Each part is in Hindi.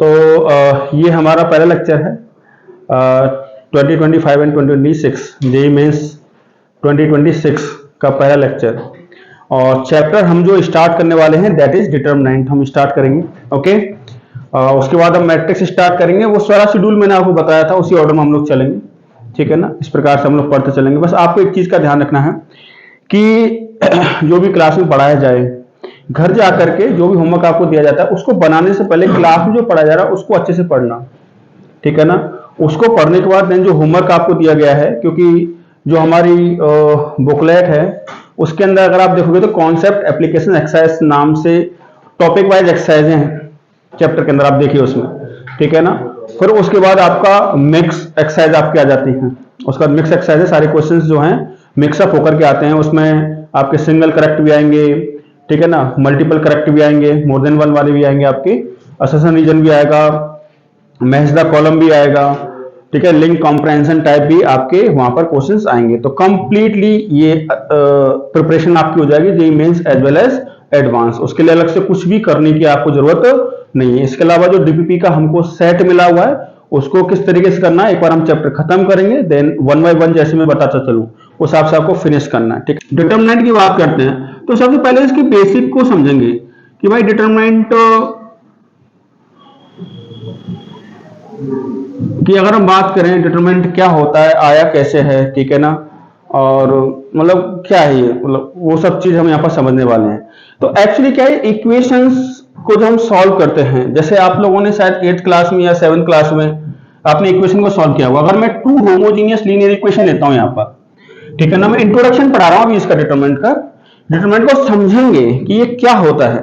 तो ये हमारा पहला लेक्चर है 2025 एंड 2026 जेईई मेंस 2026 का पहला लेक्चर। और चैप्टर हम जो स्टार्ट करने वाले हैं दैट इज डिटरमिनेंट हम स्टार्ट करेंगे। ओके, उसके बाद हम मैट्रिक्स स्टार्ट करेंगे। वो सारा शेड्यूल मैंने आपको बताया था, उसी ऑर्डर में हम लोग चलेंगे, ठीक है ना। इस प्रकार से हम लोग पढ़ते चलेंगे। बस आपको एक चीज का ध्यान रखना है कि जो भी क्लास में पढ़ाया जाए, घर जा करके जो भी होमवर्क आपको दिया जाता है उसको बनाने से पहले क्लास में जो पढ़ाया जा रहा है उसको अच्छे से पढ़ना, ठीक है ना। उसको पढ़ने के बाद देन जो होमवर्क आपको दिया गया है, क्योंकि जो हमारी बुकलेट है उसके अंदर अगर आप देखोगे तो कॉन्सेप्ट एप्लीकेशन एक्सरसाइज नाम से टॉपिक वाइज एक्सरसाइज हैं चैप्टर के अंदर, आप देखिए उसमें, ठीक है ना। फिर उसके बाद आपका मिक्स एक्सरसाइज आपकी आ जाती है। उसके बाद मिक्स एक्सरसाइज सारे क्वेश्चंस जो हैं मिक्सअप होकर के आते हैं। उसमें आपके सिंगल करेक्ट भी आएंगे, ठीक है ना, मल्टीपल करेक्ट भी आएंगे, मोर देन वन वाले भी आएंगे, आपकी असर्शन रीजन भी आएगा, मैच द कॉलम भी आएगा, ठीक है, लिंक कॉम्प्रहेंशन टाइप भी आपके वहां पर क्वेश्चंस आएंगे। तो कंप्लीटली ये प्रिपरेशन आपकी हो जाएगी JEE mains as well as advance. उसके लिए अलग से कुछ भी करने की आपको जरूरत नहीं है। इसके अलावा जो डीपीपी का हमको सेट मिला हुआ है उसको किस तरीके से करना है, एक बार हम चैप्टर खत्म करेंगे, देन वन बाय वन जैसे मैं बताता चलूं उस हिसाब से आपको फिनिश करना है, ठीक है। डिटरमिनेंट की बात करते हैं तो सबसे पहले इसकी बेसिक को समझेंगे कि भाई डिटरमिनेंट कि अगर हम बात करें डिटरमिनेंट क्या होता है, आया कैसे है, ठीक है ना, और मतलब क्या है ये, मतलब वो सब चीज हम यहाँ पर समझने वाले हैं। तो एक्चुअली क्या है, इक्वेशंस को जो हम सॉल्व करते हैं, जैसे आप लोगों ने शायद 8th क्लास में या 7th क्लास में आपने इक्वेशन को सॉल्व किया होगा। अगर मैं टू होमोजीनियस लीनियर इक्वेशन लेता हूं यहाँ पर, ठीक है ना, मैं इंट्रोडक्शन पढ़ा रहा हूं अभी इसका डिटरमिनेंट का, डिटरमिनेंट को समझेंगे कि ये क्या होता है,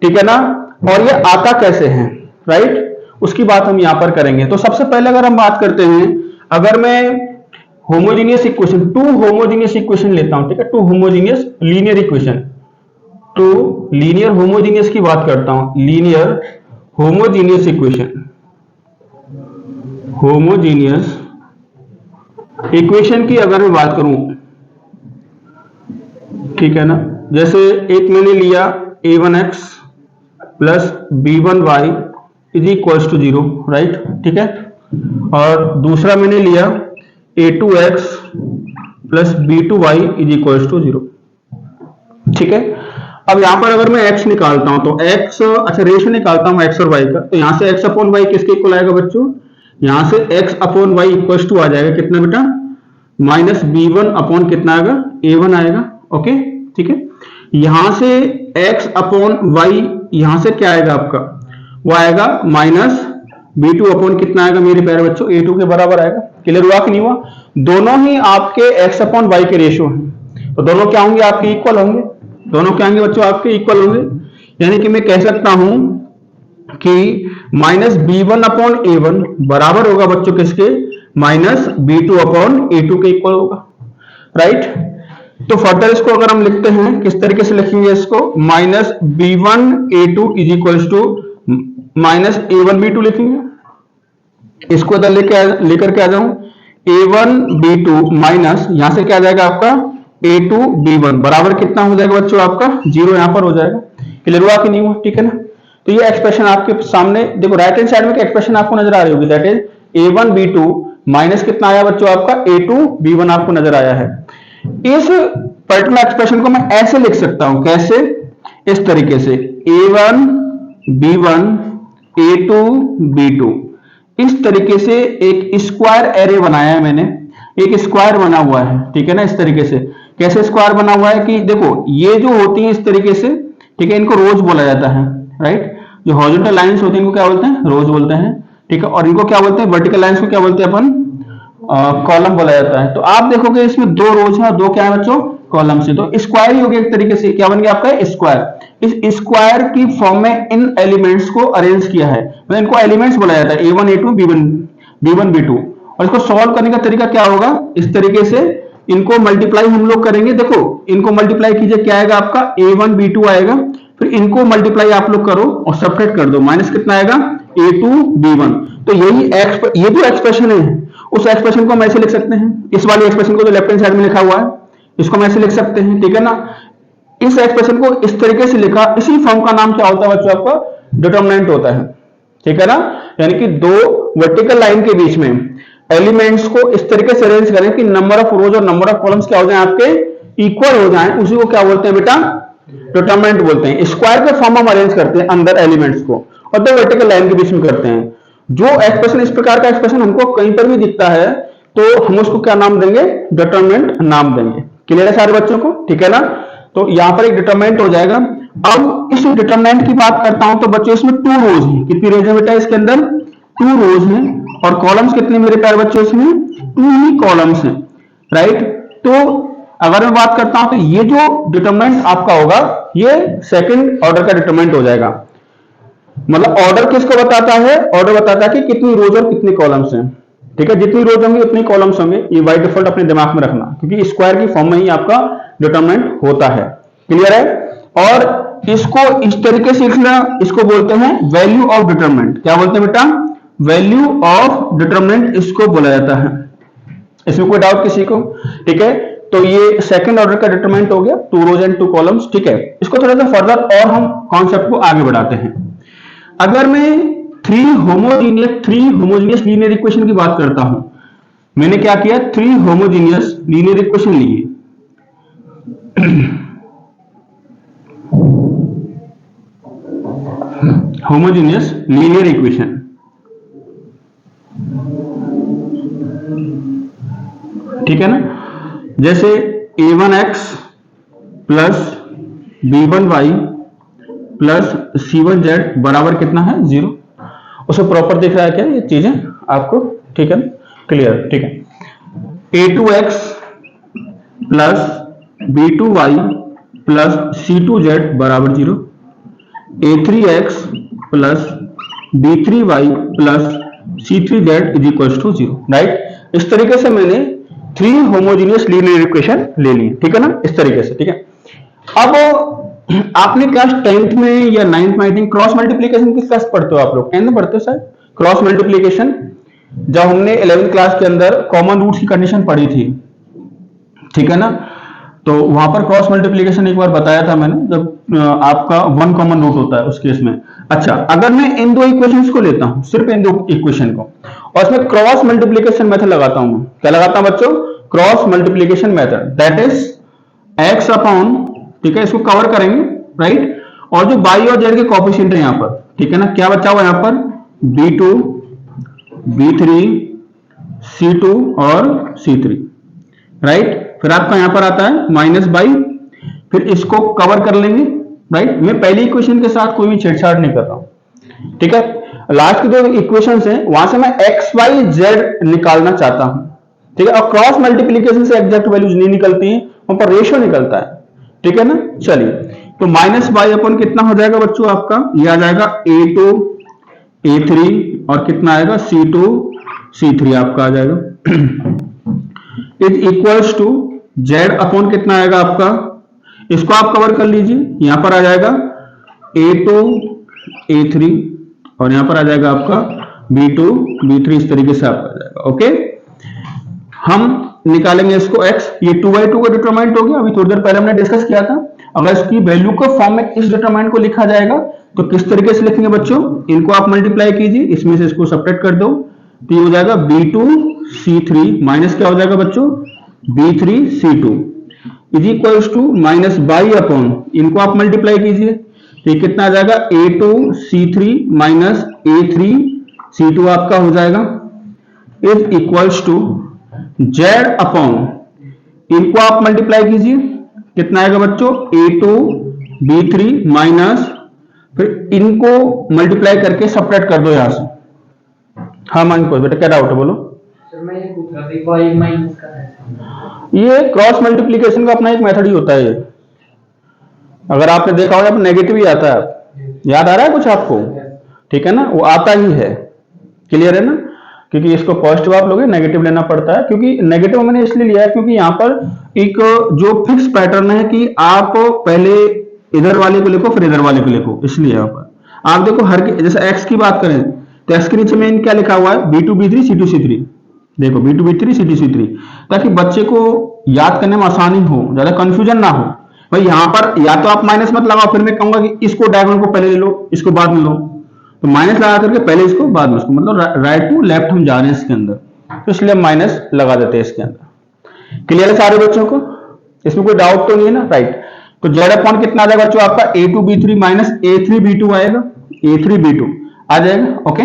ठीक है ना, और ये आता कैसे है, राइट, उसकी बात हम यहां पर करेंगे। तो सबसे पहले अगर हम बात करते हैं, अगर मैं homogeneous equation, two homogeneous equation लेता हूं, ठीक है, two homogeneous linear equation, two linear homogeneous की बात करता हूं, linear homogeneous equation, homogeneous equation की अगर मैं बात करूं, ठीक है ना, जैसे एक मैंने लिया a1x plus b1y is equals to 0, right, ठीक है, और दूसरा मैंने लिया a2x plus b2y is equals to 0, ठीक है। अब यहां पर अगर मैं x निकालता हूं तो x, अच्छा रेशियो निकालता हूं x और y का, तो यहां से x अपॉन y किसके इक्वल आएगा बच्चों, यहां से x upon y equals to आ जाएगा कितना बेटा, माइनस b1 अपॉन कितना आएगा, a1 आएगा, ओके, ठीक है। यहां से x अपॉन y, यहां से क्या आएगा आपका, वो आएगा माइनस b2 अपॉन कितना आएगा मेरे प्यारे बच्चों, a2 के बराबर आएगा। क्लियर हुआ कि नहीं हुआ, दोनों ही आपके x अपॉन y के रेशियो हैं, तो दोनों क्या होंगे, आपके इक्वल होंगे, दोनों क्या होंगे बच्चों, आपके इक्वल होंगे। यानी कि मैं कह सकता हूं कि माइनस b1 अपॉन a1 बराबर होगा बच्चों किसके, माइनस b2 अपॉन a2 के इक्वल होगा, राइट। तो फर्दर इसको अगर हम लिखते हैं किस तरीके से लिखेंगे इसको, minus b1 a2 is equals to minus a1 b2 लिखेंगे। इसको इधर लेकर के आ जाऊं, a1 b2 माइनस यहां से क्या आ जाएगा आपका a2 b1 बराबर कितना हो जाएगा बच्चों, आपका 0 यहां पर हो जाएगा। क्लियर हुआ कि नहीं हुआ, ठीक है ना। तो ये एक्सप्रेशन आपके सामने देखो, राइट हैंड साइड में एक्सप्रेशन आपको नजर आ रही होगी, that is a1 b2 minus कितना आया बच्चों आपका a2 b1 आपको नजर आया है। इस पर्टिकुलर एक्सप्रेशन को मैं ऐसे लिख सकता हूं, कैसे, इस तरीके से a1 b1 a2 b2, इस तरीके से एक स्क्वायर एरे बनाया है मैंने, एक स्क्वायर बना हुआ है, ठीक है ना। इस तरीके से कैसे स्क्वायर बना हुआ है कि देखो ये जो होती है इस तरीके से, ठीक है, इनको रोज बोला जाता है, राइट। जो हॉरिजॉन्टल लाइंस होती है इनको क्या बोलते हैं, रोज बोलते हैं, ठीक है, और इनको क्या बोलते हैं, वर्टिकल लाइंस को क्या बोलते हैं अपन, कॉलम बोला जाता है। तो आप देखोगे इसमें दो रोज है और दो क्या है बच्चों, कॉलम से, तो स्क्वायर ही हो गया एक तरीके से, क्या बन गया आपका स्क्वायर। इस स्क्वायर की फॉर्म में इन एलिमेंट्स को अरेंज किया है, मतलब इनको एलिमेंट्स बोला जाता है, a1 a2 b1 b2। और इसको सॉल्व करने का तरीका क्या होगा, इस तरीके से इनको मल्टीप्लाई हम लोग करेंगे, देखो इनको मल्टीप्लाई कीजिए, क्या आएगा आपका a1 b2 आएगा, फिर इनको मल्टीप्लाई आप लोग करो और सब्ट्रैक्ट कर दो, माइनस कितना आएगा a2 b1। तो यही ये जो एक्सप्रेशन है उस एक्सप्रेशन को हम ऐसे लिख सकते हैं, इस वाली एक्सप्रेशन को जो लेफ्ट हैंड साइड में लिखा हुआ है इसको हम ऐसे लिख सकते हैं, ठीक है ना। इस एक्सप्रेशन को इस तरीके से लिखा, इसी फॉर्म का नाम क्या होता है बच्चों, आपका डिटरमिनेंट होता है, ठीक है ना। यानी कि दो वर्टिकल लाइन के बीच में एलिमेंट्स को इस तरीके से अरेंज करें कि नंबर ऑफ रोज और नंबर ऑफ कॉलम्स क्या हो जाए, आपके इक्वल हो जाएं, उसी को क्या बोलते हैं बेटा, डिटरमिनेंट बोलते हैं। स्क्वायर के फॉर्म में अरेंज करते हैं अंदर एलिमेंट्स को और दो वर्टिकल लाइन के बीच में करते हैं। जो एक्सप्रेशन, इस प्रकार का एक्सप्रेशन हमको कहीं पर भी दिखता है तो हम उसको क्या नाम देंगे, डिटरमिनेंट नाम देंगे। क्लियर है सारे बच्चों को, ठीक है ना। तो यहां पर एक डिटरमिनेंट हो जाएगा। अब इस डिटरमिनेंट की बात करता हूं तो बच्चों इसमें 2 रोज हैं। कितनी रोज है बेटा इसके अंदर, 2 रोज हैं। और कॉलम्स कितने मेरे प्यारे बच्चों, इसमें 2 ही कॉलम्स हैं, राइट। तो अगर मैं बात करता हूं तो ये जो डिटरमिनेंट आपका होगा ये सेकंड ऑर्डर का डिटरमिनेंट हो जाएगा। मतलब ऑर्डर किसको बताता है, ऑर्डर बताता है कि कितनी रोज और कितने कॉलम्स हैं, ठीक है। जितनी रोज होंगी उतनी कॉलम्स होंगे, ये बाय डिफॉल्ट अपने दिमाग में रखना, क्योंकि स्क्वायर की फॉर्म में ही आपका डिटरमिनेंट होता है। क्लियर है। और इसको इस तरीके से लिखना, इसको बोलते हैं वैल्यू ऑफ डिटरमिनेंट। क्या बोलते हैं बेटा, वैल्यू ऑफ डिटरमिनेंट इसको बोला जाता है। इसमें कोई डाउट किसी को, ठीक है। तो ये सेकंड ऑर्डर का डिटरमिनेंट हो गया, 2 रोज एंड 2 कॉलम्स, ठीक है। इसको थोड़ा सा फर्दर और हम कॉन्सेप्ट को आगे बढ़ाते हैं। अगर मैं 3 होमोजीनियस लीनियर इक्वेशन की बात करता हूं, मैंने क्या किया, 3 होमोजीनियस लीनियर इक्वेशन लिए। होमोजीनियस लीनियर इक्वेशन, ठीक है ना। जैसे a1x plus b1y plus c1z बराबर कितना है, 0। उसको प्रॉपर दिख रहा है क्या ये चीजें आपको, ठीक है, क्लियर, ठीक है। a2x plus b2y plus c2z बराबर 0। a3x plus b3y plus c3z is equal to 0, right. इस तरीके से मैंने 3 होमोजीनियस लीनियर इक्वेशन ले ली, ठीक है ना, इस तरीके से, ठीक है। अब आपने क्लास 10th में या 9th में आई थिंक क्रॉस मल्टीप्लीकेशन किस क्लास पढ़ते हो आप लोग, 10th में पढ़ते हो शायद क्रॉस मल्टीप्लीकेशन। जब हमने 11th क्लास के अंदर कॉमन रूट्स की कंडीशन पढ़ी थी, ठीक है ना, तो वहां पर क्रॉस मल्टीप्लीकेशन एक बार बताया था मैंने, जब आपका 1 कॉमन रूट होता है उस केस में। अच्छा, अगर मैं इन 2 इक्वेशंस को लेता हूं, सिर्फ इन 2 इक्वेशन को, और इसमें क्रॉस मल्टीप्लीकेशन मेथड लगाता हूं, क्या लगाता हूं बच्चों, cross multiplication method, that is x upon, ठीक है, इसको कवर करेंगे, राइट। और जो y और z के कोएफिशिएंट है यहां पर, ठीक है ना, क्या बचा हुआ यहां पर, b2 b3 c2 और c3, राइट। फिर आपका यहां पर आता है माइनस बाई, फिर इसको कवर कर लेंगे, राइट। मैं पहली इक्वेशन के साथ कोई भी छेड़छाड़ नहीं कर रहा हूं, ठीक है। लास्ट की 2 इक्वेशंस हैं, वहां से मैं x y z निकालना चाहता हूं, ठीक है। और क्रॉस मल्टीप्लीकेशन से एग्जैक्ट वैल्यूज नहीं निकलती हैं, वहां पर रेशियो निकलता है, ठीक है ना। चलिए, तो माइनस बाई अपन कितना हो जाएगा बच्चों आपका, ये आ जाएगा a2 a3 और कितना आएगा c2 c3 आपका आ जाएगा is equals to z upon कितना आएगा आपका, इसको आप कवर कर लीजिए, यहां पर आ जाएगा a2 a3 और यहां पर आ जाएगा आपका b2 b3, इस तरीके से आपका आ जाएगा, ओके। हम निकालेंगे इसको x, ये 2/2 का डिटरमिनेंट हो गया, अभी थोड़ी देर पहले हमने डिस्कस किया था। अगर इसकी वैल्यू को फॉर्म में इस डिटरमिनेंट को लिखा जाएगा तो किस तरीके से लिखेंगे बच्चों, इनको आप मल्टीप्लाई कीजिए, इसमें से इसको सब्ट्रैक्ट कर दो, तो ये हो जाएगा b2 c3 माइनस क्या हो जाएगा बच्चों, b3 c2 is equals to minus by upon, इनको आप मल्टीप्लाई कीजिए, तो ये कितना आ जाएगा, a2 c3 minus a3 c2 आपका हो जाएगा is equals to z upon, इनको आप मल्टीप्लाई कीजिए, कितना आएगा बच्चों, a2 b3 माइनस, फिर इनको मल्टीप्लाई करके सब्ट्रैक्ट कर दो यहां से। हाँ मान को बेटा क्या डाउट है बोलो। सर मैं ये पूछ रहा था y माइनस का है, ये क्रॉस मल्टीप्लीकेशन का अपना एक मेथड ही होता है ये। अगर आपने देखा होगा नेगेटिव ही आता है, याद आ रहा है कुछ आपको, ठीक है ना, वो आता ही है, क्लियर है ना। क्योंकि इसको पॉजिटिव आप लोगे, नेगेटिव लेना पड़ता है, क्योंकि नेगेटिव मैंने इसलिए लिया है क्योंकि यहाँ पर एक जो फिक्स पैटर्न है कि आप पहले इधर वाले को लिखो फिर इधर वाले को लिखो, इसलिए यहाँ पर आप देखो हर जैसे x की बात करें तो x के नीचे में क्या लिखा हुआ है, b2 b3 c2 c3, देखो b2 b3 c2 c3, ताकि बच्चे को याद करने में आसानी हो, ज्यादा कंफ्यूजन ना हो। भाई यहाँ पर या तो आप माइनस मत लगाओ, फिर मैं कहूंगा कि इसको डायगोनल को पहले ले लो इसको बाद में लो, तो माइनस लगा करके पहले इसको बाद में इसको, मतलब राइट टू लेफ्ट हम जा रहे हैं इसके अंदर, तो इसलिए हम माइनस लगा देते हैं इसके अंदर। क्लियर है सारे बच्चों को, इसमें कोई डाउट तो नहीं है ना, राइट। तो जेड अपॉन कितना आ जाएगा बच्चों आपका A2B3 माइनस A3B2 आएगा, A3B2 आ जाएगा, ओके।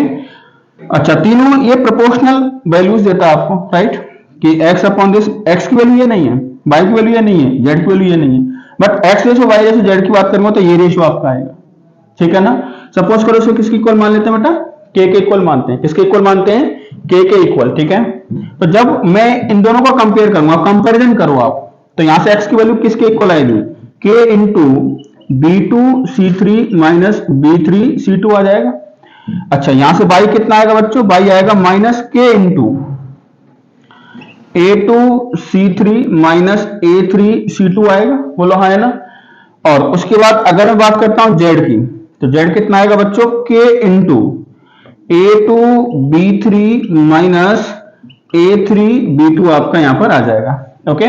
अच्छा, तीनों ये प्रोपोर्शनल वैल्यूज देता है आपको, राइट, कि x अपॉन दिस, x की वैल्यू ये नहीं है, y की वैल्यू ये नहीं है, z की वैल्यू ये नहीं है, but x ratio y ratio z की बात करूंगा तो ये रेशो आपका आएगा, ठीक है ना। सपोज करो इसको किसकी इक्वल मान लेते हैं बेटा, k के इक्वल मानते हैं, किसके इक्वल मानते हैं, k के इक्वल, ठीक है। तो जब मैं इन दोनों को कंपेयर करूंगा, कंपैरिजन करो आप, तो यहां से x की वैल्यू किसके इक्वल आएगी, k into B2C3 minus B3C2 आ जाएगा। अच्छा, यहां से y कितना आएगा बच्चों, y आएगा minus k into A2C3 minus A3C2 आएगा, बोलो हाँ है ना। और उसके बाद अगर मैं बात करता हूं z की, तो z कितना आएगा बच्चों, k into A2B3 minus A3B2 आपका यहां पर आ जाएगा, ओके।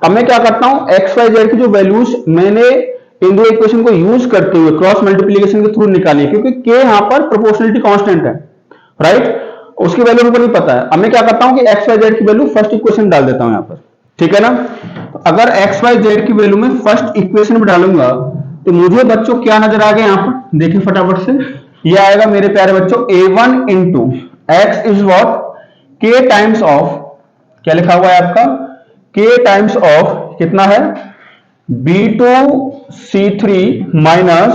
अब मैं क्या करता हूं, x y z की जो वैल्यूज मैंने इन दो इक्वेशन को यूज करते हुए क्रॉस मल्टीप्लिकेशन के थ्रू निकाली, क्योंकि k यहां पर प्रोपोर्शनलिटी कांस्टेंट है, राइट, उसकी वैल्यू मुझे नहीं पता है। अब मैं क्या करता हूं कि x y z की वैल्यू फर्स्ट इक्वेशन डाल देता हूं यहां पर, ठीक है ना। तो अगर x y z की वैल्यू में फर्स्ट इक्वेशन में डालूंगा तो मुझे बच्चों क्या नजर आ गया यहां पर, देखिए फटाफट से, ये आएगा मेरे प्यारे बच्चों A1 into x is what, k times of, क्या लिखा हुआ है आपका, k टाइम्स ऑफ कितना है, B2C3 माइनस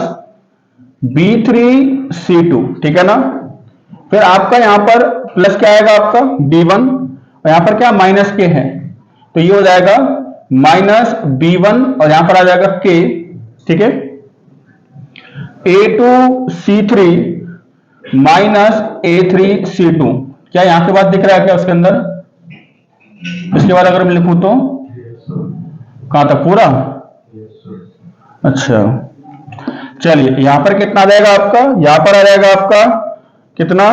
B3C2, ठीक है ना। फिर आपका यहां पर प्लस क्या आएगा आपका B1, और यहां पर क्या माइनस k है, तो ये हो जाएगा माइनस B1 और यहां पर आ जाएगा k, ठीक है। A2C3 माइनस A3C2, क्या यहां के बाद दिख रहा है क्या उसके अंदर, इसके बाद अगर मैं लिखूं तो कहां तक पूरा, अच्छा चलिए, यहां पर कितना आ जाएगा आपका, यहां पर आ जाएगा आपका कितना,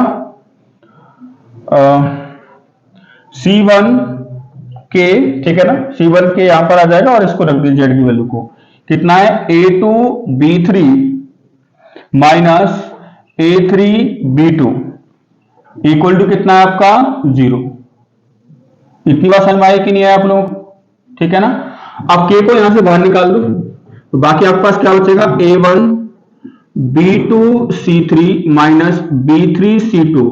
C1 के, ठीक है ना, C1 के यहां पर आ जाएगा, और इसको रख दीजिए जेड की वैल्यू को, कितना है A2B3 minus A3B2 equal to कितना है आपका 0। इतनी बात समझ में आई कि नहीं है आप लोग, ठीक है ना। अब k को यहां से बाहर निकाल दो, तो बाकी आपके पास क्या बचेगा, A1 B2C3 minus B3C2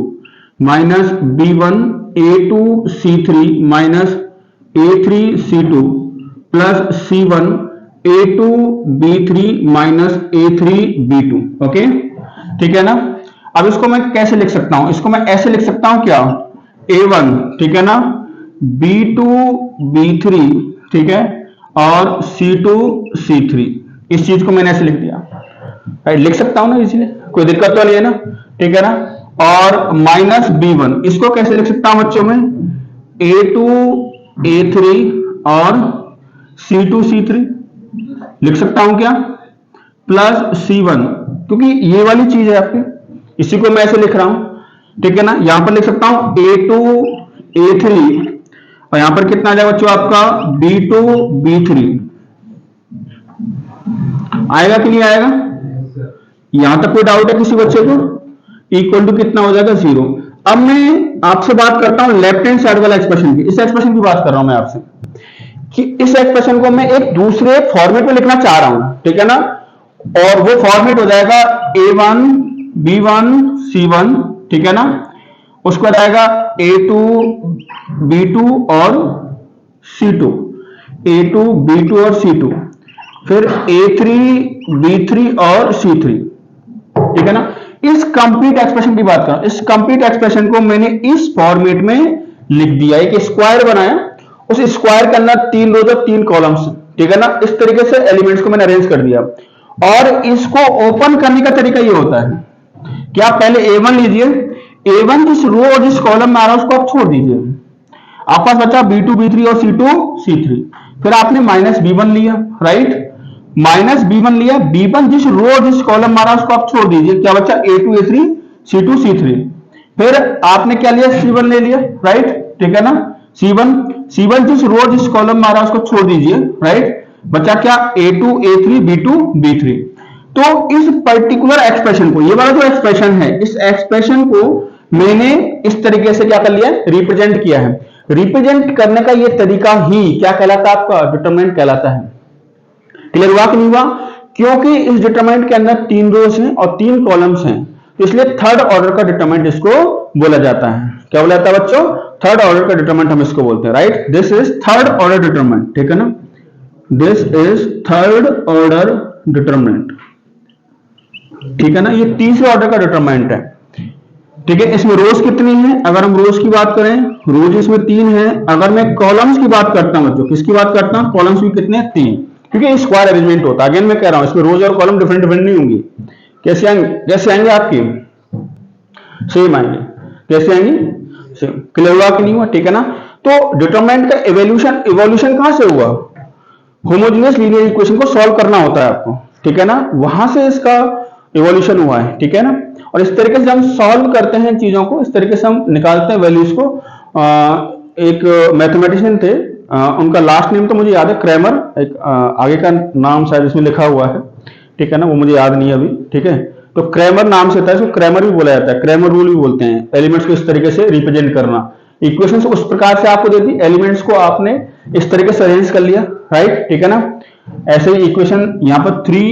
minus B1 A2C3 minus A3C2 plus C1 A2B3 minus A3B2, okay, ठीक है ना। अब इसको मैं कैसे लिख सकता हूं, इसको मैं ऐसे लिख सकता हूं क्या, A1, ठीक है ना, B2B3, ठीक है, और C2C3, इस चीज को मैंने ऐसे लिख दिया, लिख सकता हूं ना इसीलिए, कोई दिक्कत तो नहीं है ना, ठीक है ना। और माइनस B1, इसको कैसे लिख सकता हूं बच्चों में, A2 A3 और C2 C3 लिख सकता हूं क्या, प्लस C1, क्योंकि ये वाली चीज है आपकी, इसी को मैं ऐसे लिख रहा हूं, ठीक है ना। यहां पर लिख सकता हूं A2 A3 और यहां पर कितना आ जाएगा बच्चों आपका B2 B3, आएगा कि नहीं आएगा, यहां तक कोई डाउट है किसी बच्चे को, इक्वल टू कितना हो जाएगा 0। अब मैं आपसे बात करता हूं लेफ्ट हैंड साइड वाला एक्सप्रेशन की, इस एक्सप्रेशन की बात कर रहा हूं मैं आपसे, कि इस एक्सप्रेशन को मैं एक दूसरे फॉर्मेट में लिखना चाह रहा हूं, ठीक है ना, और वो फॉर्मेट हो जाएगा A1 B1 C1, ठीक है ना, उसके बाद आएगा A2 B2 और C2, A2 B2 और C2, फिर A3 B3 और C3, ठीक है ना। इस कंप्लीट एक्सप्रेशन की बात करें, इस कंप्लीट एक्सप्रेशन को मैंने इस फॉर्मेट में लिख दिया, एक स्क्वायर बनाया, उस स्क्वायर के अंदर 3 रोज और 3 कॉलम्स, ठीक है ना, इस तरीके से एलिमेंट्स को मैंने अरेंज कर दिया। और इसको ओपन करने का तरीका ये होता है कि आप पहले A1 लीजिए, A1 जिस रो और जिस कॉलम में आ रहा है उसको आप छोड़ दीजिए, आपके पास बचा B2 B3 और C2 C3, फिर आपने माइनस B1 लिया, राइट, माइनस B1 लिया, B1 जिस रो और जिस कॉलम में आ रहा है उसको आप छोड़ दीजिए, क्या बचा A2 A3 C2 C3, फिर आपने क्या लिया C1 ले लिया, राइट, ठीक है ना, C1 जिस रो जिस कॉलम में आ रहा है उसको छोड़ दीजिए, राइट, बचा क्या A2 A3 B2 B3। तो इस पर्टिकुलर एक्सप्रेशन को, ये वाला जो एक्सप्रेशन है, इस एक्सप्रेशन को मैंने इस तरीके से क्या कर लिया, रिप्रेजेंट किया है। रिप्रेजेंट करने का ये तरीका ही क्या कहलाता है, आपका डिटरमिनेंट कहलाता है। क्लियर हुआ कि नहीं हुआ? क्योंकि इस डिटरमिनेंट के अंदर 3 रोज हैं और 3 कॉलम्स हैं, तो इसलिए थर्ड ऑर्डर का डिटरमिनेंट इसको बोला जाता है। क्या बोला जाता है बच्चों? थर्ड ऑर्डर का डिटरमिनेंट हम इसको बोलते हैं, right. This is third order determinant, ठीक है ना, this is third order determinant, ठीक है ना, ये तीसरे ऑर्डर का डिटरमिनेंट है, ठीक है। इसमें रोज कितनी है? अगर हम रोज की बात करें, रोज इसमें 3 है। अगर मैं कॉलम्स की बात करता हूं बच्चों, किसकी बात करता हूं? कॉलम्स भी कितने हैं? 3, क्योंकि स्क्वायर अरेंजमेंट होता है। अगेन मैं कह रहा हूं, इसमें रोज और कॉलम डिफरेंट डिफरेंट नहीं होंगी। कैसे आएंगे? कैसे आएंगे आपकी? सेम आएंगे। कैसे आएंगे? सेम। क्लियर हुआ कि नहीं हुआ? ठीक है ना। तो डिटरमिनेंट का इवोल्यूशन कहां से हुआ? होमोजेनियस लीनियर इक्वेशन को सॉल्व करना होता है आपको, ठीक है ना, वहां से इसका इवोल्यूशन हुआ है, ठीक है ना। और इस तरीके से हम सॉल्व करते हैं चीजों को, इस तरीके से हम निकालते हैं वैल्यूज को। एक मैथमेटिशियन थे, उनका लास्ट नेम तो मुझे याद है, क्रैमर, एक आगे का नाम शायद इसमें लिखा हुआ है, ठीक है ना, वो मुझे याद नहीं है अभी, ठीक है। तो क्रैमर नाम से था, इसको क्रैमर भी बोला जाता है, क्रैमर रूल भी बोलते हैं। एलिमेंट्स को इस तरीके से रिप्रेजेंट करना, इक्वेशंस उस प्रकार से आपको दे दी, एलिमेंट्स को आपने इस तरीके से अरेंज कर लिया, राइट, ठीक है ना। ऐसे ही इक्वेशन यहाँ पर 3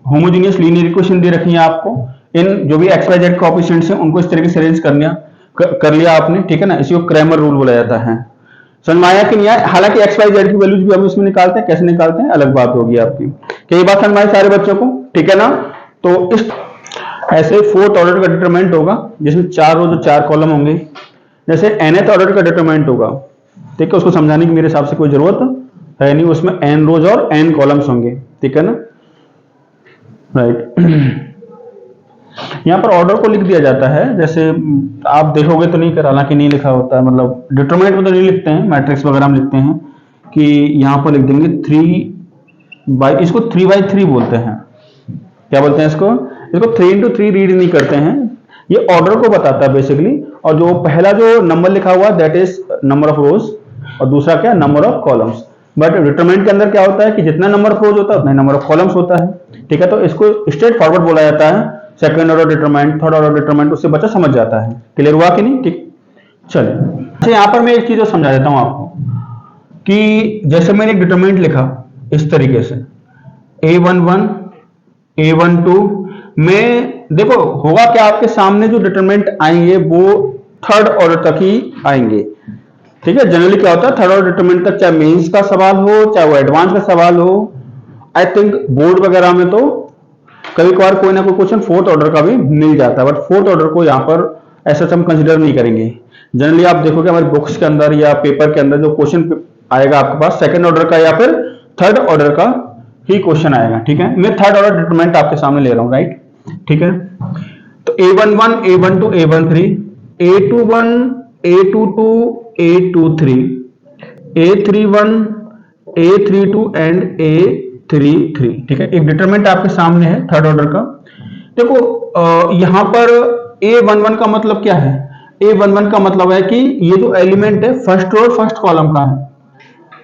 होमोजेनियस लीनियर इक्वेशन दे रखी है आपको, इन जो भी एक्स वाई जेड कोएफिशिएंट्स हैं उनको इस तरीके से अरेंज कर लिया आपने, ठीक है ना। इसी को क्रैमर रूल बोला जाता है। समझ में आया कि नहीं आया? हालांकि एक्स वाई जेड की वैल्यूज भी हम इसमें निकालते हैं, कैसे निकालते हैं अलग बात होगी आपकी। क्या ये बात समझ में आई सारे बच्चों को? ठीक है ना। तो इस ऐसे फोर्थ ऑर्डर का डिटरमिनेंट होगा जिसमें 4 रोज और 4 कॉलम होंगे। जैसे nth ऑर्डर का डिटरमिनेंट होगा, ठीक है, उसको समझाने की मेरे हिसाब से कोई जरूरत है नहीं, उसमें n रोज और n कॉलम्स होंगे, ठीक है ना, राइट। यहाँ पर ऑर्डर को लिख दिया जाता है, जैसे आप देखोगे तो नहीं कर, हालांकि नहीं लिखा होता है, मतलब डिटरमिनेंट में तो नहीं लिखते हैं, मैट्रिक्स वगैरह में लिखते हैं कि यहाँ पर लिख देंगे 3 इसको 3/3 बोलते हैं। क्या बोलते हैं इसको? 3 into 3 रीड नहीं करते हैं, ये ऑर्डर को बताता है बेसिकली। और जो पहला जो नंबर लिखा हुआ दैट इज नंबर ऑफ रोज, और दूसरा क्या? Number of columns. But determinant के अंदर क्या होता है कि जितना नंबर ऑफ रोज होता है उतना नंबर ऑफ कॉलम्स होता है, ठीक है। तो इसको स्ट्रेट फॉरवर्ड बोला जाता है, second order determinant, third order determinant, उससे बच्चा समझ जाता है। क्लियर हुआ कि नहीं? ठीक, चलिए। अच्छा, यहाँ पर मैं एक चीज समझा देता हूँ आपको कि जैसे मैंने एक डिटरमिनेंट लिखा इस तरीके से A11 A12 में, देखो होगा क्या, आपके सामने जो डिटरमिनेंट आएंगे वो थर्ड ऑर्डर तक ही आएंगे, ठीक है। जनरली क्या होता है, थर्ड ऑर्डर डिटरमिनेंट तक, चाहे मेंस का सवाल हो चाहे वो एडवांस का सवाल हो, आई थिंक बोर्ड वगैरह में तो कभी कभार कोई ना कोई क्वेश्चन फोर्थ ऑर्डर का भी मिल जाता है, बट फोर्थ ऑर्डर को यहाँ पर ऐसा हम कंसिडर नहीं करेंगे। जनरली आप देखोगे हमारी बुक्स के अंदर या पेपर के अंदर जो क्वेश्चन आएगा आपके पास सेकंड ऑर्डर का या फिर थर्ड ऑर्डर का ही क्वेश्चन आएगा, ठीक है। मैं थर्ड ऑर्डर डिटरमिनेंट आपके सामने ले रहा हूं, राइट, ठीक है। तो A11 A12 A13 A21 A22 A23 A31 A32 and A33, ठीक है। एक डिटरमिनेंट आपके सामने है थर्ड ऑर्डर का। देखो यहां पर A11 का मतलब क्या है? A11 का मतलब है कि ये जो एलिमेंट है फर्स्ट रो और फर्स्ट कॉलम का है,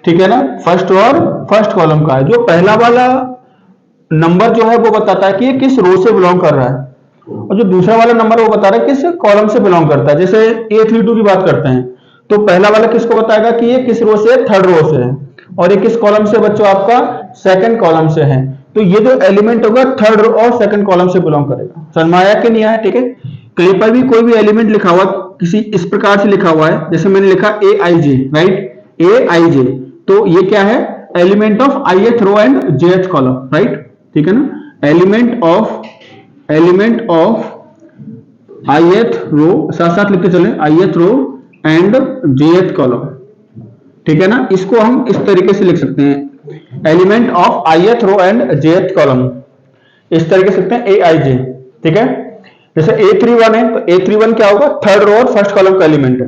ठीक है ना, फर्स्ट और फर्स्ट कॉलम का है। जो पहला वाला नंबर जो है वो बताता है कि ये किस रो से बिलोंग कर रहा है, और जो दूसरा वाला नंबर वो बता रहा है किस कॉलम से बिलोंग करता है। जैसे A32 की बात करते हैं तो पहला वाला किसको बताएगा कि ये किस रो से? थर्ड रो से है, और ये किस कॉलम से बच्चों? आपका सेकंड कॉलम से है। तो ये जो एलिमेंट होगा थर्ड रो और सेकंड कॉलम से बिलोंग करेगा। समझ में आया कि नहीं आया? ठीक है। कहीं पर भी कोई भी एलिमेंट लिखा हुआ किसी इस प्रकार से लिखा हुआ है, जैसे मैंने लिखा AIJ, राइट, AIJ, तो ये क्या है? Element of ith row and jth column, right, ठीक है ना। एलिमेंट ऑफ ith रो, साथ साथ लिखते चले, ith row and jth column, ठीक है ना। इसको हम इस तरीके से लिख सकते हैं, element of ith row and jth column, इस तरीके से लिखते हैं AIJ, ठीक है। जैसे A31 है तो A31 क्या होगा? थर्ड रो और फर्स्ट कॉलम का एलिमेंट है।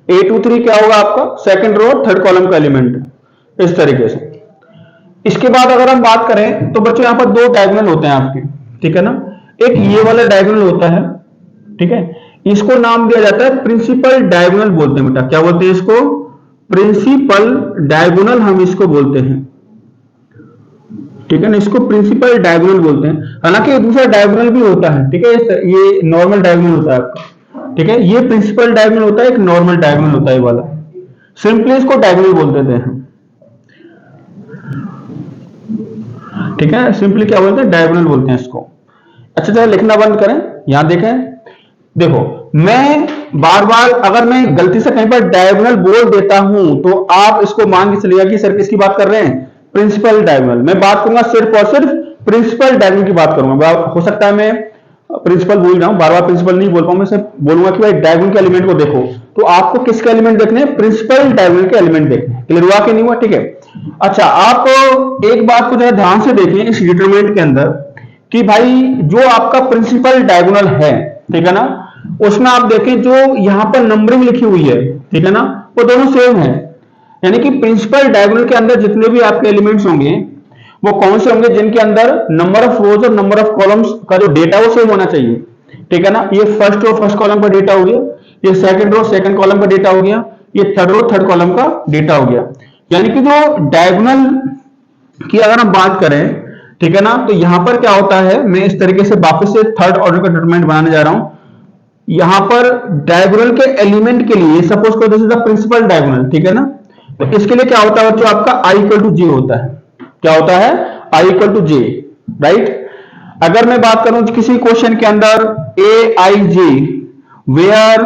A23 क्या होगा? आपका सेकंड रो और थर्ड कॉलम का एलिमेंट है, इस तरीके से। इसके बाद अगर हम बात करें तो बच्चों यहाँ पर 2 डायगोनल होते हैं आपके, ठीक है ना। एक ये वाला डायगोनल होता है, ठीक है, इसको नाम दिया जाता है प्रिंसिपल डायगोनल बोलते हैं बेटा। क्या बोलते हैं इसको? प्रिंसिपल डायगोनल हम इसको बोलते हैं, ठीक है ना, इसको प्रिंसिपल डायगोनल बोलते हैं। हालांकि दूसरा डायगोनल भी होता है, ठीक है, ये नॉर्मल डायगोनल होता है आपका, ठीक है, ये प्रिंसिपल डायगोनल होता है, एक नॉर्मल डायगोनल होता है वाला, सिंपली इसको डायगोनल बोल देते हैं, ठीक है, सिंपली क्या बोलते हैं, डायगोनल बोलते हैं इसको। अच्छा चलो लिखना बंद करें, यहां देखें, देखो मैं बार बार अगर मैं गलती से कहीं पर डायगोनल बोल देता हूं तो आप इसको मान के चलिएगा कि सर किसकी बात कर रहे हैं, प्रिंसिपल डायगोनल। मैं बात करूंगा सिर्फ और सिर्फ प्रिंसिपल डायगोनल की बात करूंगा। हो सकता है मैं प्रिंसिपल भूल जाऊं, बार बार प्रिंसिपल नहीं बोल पाऊं, मैं सिर्फ बोलूंगा कि भाई डायगोनल के एलिमेंट को देखो, तो आपको किसके एलिमेंट देखने हैं, प्रिंसिपल डायगोनल के एलिमेंट देखने। क्लियर हुआ कि नहीं हुआ, ठीक है। अच्छा आप एक बात को जरा ध्यान से देखें इस डिटरमिनेंट के अंदर कि भाई जो आपका प्रिंसिपल डायगोनल है, ठीक है ना, उसमें आप देखें जो यहां पर नंबरिंग लिखी हुई है, ठीक है ना, वो दोनों सेम है। यानी कि प्रिंसिपल डायगोनल के अंदर जितने भी आपके एलिमेंट्स होंगे वो कौन से होंगे, जिनके अंदर नंबर ऑफ रोज और नंबर ऑफ कॉलम्स का जो डेटा वो सेम होना चाहिए, ठीक है ना। ये फर्स्ट रो फर्स्ट कॉलम का डेटा हो गया, ये सेकंड रो सेकंड कॉलम का डेटा हो गया, ये थर्ड रो थर्ड कॉलम का डेटा हो गया। यानी कि जो डायगोनल की अगर हम बात करें, ठीक है ना, तो यहां पर क्या होता है, मैं इस तरीके से वापस से थर्ड ऑर्डर का डिटरमिनेंट बनाने जा रहा हूं। यहां पर डायगोनल के एलिमेंट के लिए सपोज करो this is the principal diagonal, ठीक है ना, तो इसके लिए क्या होता है बच्चों, आपका i इक्वल टू जे होता है। क्या होता है, i equal to j, right. अगर मैं बात करूं किसी क्वेश्चन के अंदर a i j where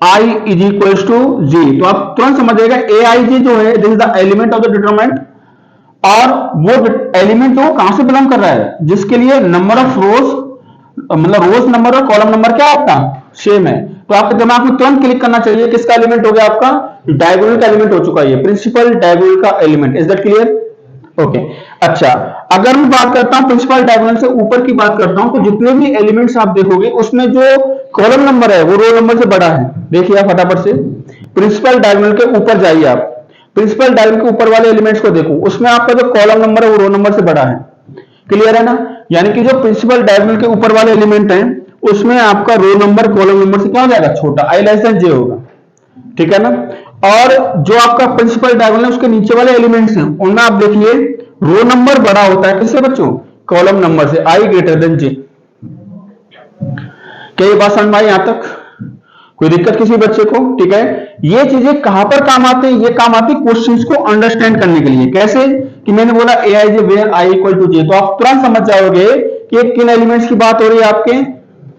i is equal to j, तो आप तुरंत समझिएगा ए आई जे जो है this is the element of the determinant, और वो एलिमेंट जो कहां से बिलोंग कर रहा है, जिसके लिए नंबर ऑफ रोज मतलब रोज नंबर और कॉलम नंबर क्या आपका सेम है। तो आपके दिमाग में तुरंत क्लिक करना चाहिए किसका एलिमेंट हो गया, आपका डायगोनल का एलिमेंट हो चुका है, प्रिंसिपल डायगोनल का element. Is that clear, okay. अच्छा अगर मैं बात करता हूं प्रिंसिपल डायगोनल से ऊपर की बात करता हूं, तो जितने भी एलिमेंट्स आप देखोगे उसमें जो कॉलम नंबर है वो रो नंबर से बड़ा है। देखिए आप फटाफट से प्रिंसिपल डायगोनल के ऊपर जाइए, आप प्रिंसिपल डायगोनल के ऊपर वाले एलिमेंट्स को देखो, उसमें आपका जो कॉलम नंबर है वो रो नंबर से बड़ा है। क्लियर है ना, यानी कि जो प्रिंसिपल डायगोनल के ऊपर वाले एलिमेंट हैं उसमें आपका रो नंबर कॉलम नंबर से क्या हो जाएगा, छोटा, i लेस देन जे होगा, ठीक है ना। और जो आपका प्रिंसिपल डायगोनल है उसके नीचे वाले एलिमेंट्स हैं उनमें आप देखिए रो नंबर बड़ा होता है किससे बच्चों, कॉलम नंबर से, i ग्रेटर देन जे। क्या ये बात समझ में आई यहां तक, कोई दिक्कत किसी बच्चे को, ठीक है। ये चीजें कहां पर काम आते हैं, ये काम आती है क्वेश्चंस को अंडरस्टैंड करने के लिए। कैसे कि मैंने बोला ए i j where i equal to j, तो आप तुरंत समझ जाओगे कि किन एलिमेंट्स की बात हो रही है, आपके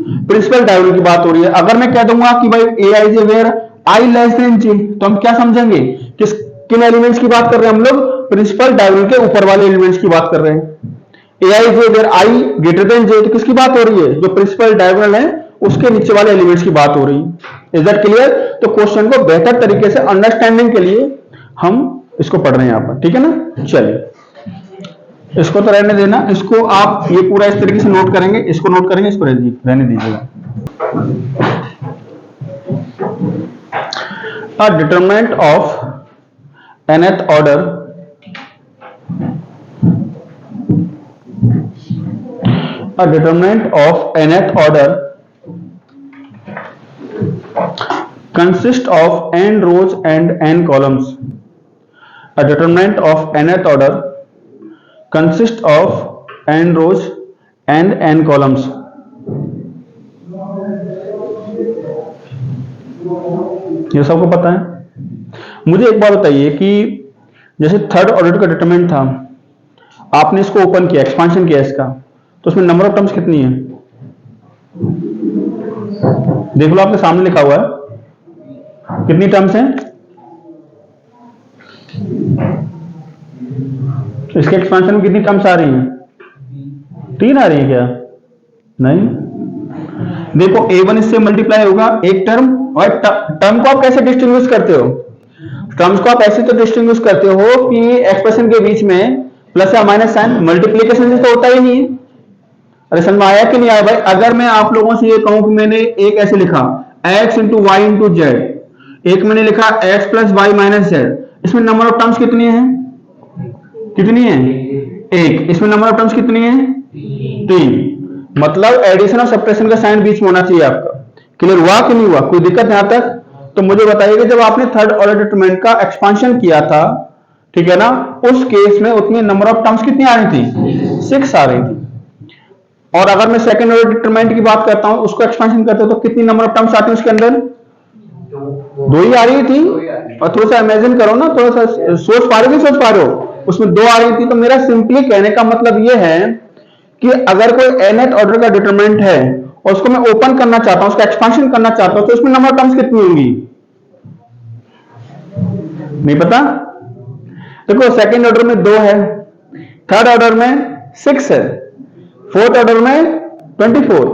प्रिंसिपल डायगोनल की बात हो रही है। अगर मैं कह दूंगा कि भाई ए i j where i less than जे, तो हम क्या समझेंगे किस किन एलिमेंट्स की बात कर रहे हैं हम लोग, प्रिंसिपल डायगोनल के ऊपर वाले एलिमेंट्स की बात कर रहे हैं। ए i j where i greater than जे, तो किसकी बात हो रही है, जो प्रिंसिपल डायगोनल है उसके नीचे वाले एलिमेंट्स की बात हो रही है। इज दैट क्लियर, तो क्वेश्चन को बेहतर तरीके से अंडरस्टैंडिंग के लिए हम इसको पढ़ रहे हैं यहां पर, ठीक है ना। चलिए इसको तो रहने देना, इसको आप ये पूरा इस तरीके से नोट करेंगे, इसको नोट करेंगे, इसको रहने दीजिएगा। A determinant of nth order consists of n rows and n columns. A determinant of nth order consists of n rows and n columns. ये सबको पता है। मुझे एक बात बताइए कि जैसे थर्ड ऑर्डर का डिटरमिनेंट था, आपने इसको ओपन किया, एक्सपांशन किया इसका, तो उसमें नंबर ऑफ टर्म्स कितनी है, देख लो आपके सामने लिखा हुआ है, कितनी टर्म्स हैं, इसके एक्सपांशन में कितनी टर्म्स आ रही हैं, 3 आ रही है क्या, नहीं। देखो a1 इससे मल्टीप्लाई होगा एक टर्म, और टर्म को आप कैसे डिस्टिंग्विश करते हो, टर्म्स को आप ऐसे तो डिस्टिंग्विश करते हो कि एक्सप्रेशन के बीच में प्लस या माइनस साइन, मल्टीप्लीकेशन से तो होता ही नहीं है। अरे समझ में आया कि नहीं आया भाई। अगर मैं आप लोगों से ये कहूं कि मैंने एक ऐसे लिखा x into y into z, एक मैंने लिखा x plus y minus z, इसमें नंबर ऑफ टर्म्स कितनी है, कितनी है, एक। इसमें नंबर ऑफ टर्म्स कितनी है, 3। मतलब एडिशन और सब्ट्रैक्शन का साइन बीच में होना चाहिए आपका। क्लियर हुआ कि नहीं हुआ, कोई दिक्कत यहां तक। तो मुझे बताइएगा जब आपने थर्ड ऑर्डर डिटरमिनेंट का एक्सपांशन किया था, ठीक है ना, उस केस में उतनी नंबर ऑफ टर्म्स कितनी आ रही थी, 6 आ रही थी। और अगर मैं सेकंड ऑर्डर डिटरमिनेंट की बात करता हूं, उसको एक्सपेंशन करते हो तो कितनी नंबर ऑफ टर्म्स आती है उसके अंदर, 2 ही आ रही थी। और थोड़ा सा इमेजिन करो ना, थोड़ा सा सोच पा रहे हो, नहीं सोच पा रहे हो, उसमें 2 आ रही थी। तो मेरा सिंपली कहने का मतलब यह है कि अगर कोई nth ऑर्डर का डिटरमिनेंट है और उसको मैं ओपन करना चाहता हूं, उसका एक्सपेंशन करना चाहता हूं, तो उसमें नंबर ऑफ टर्म्स कितनी होंगी, नहीं पता। देखो सेकंड ऑर्डर में 2 है, थर्ड ऑर्डर में 6 है, फोर्थ ऑर्डर में 24,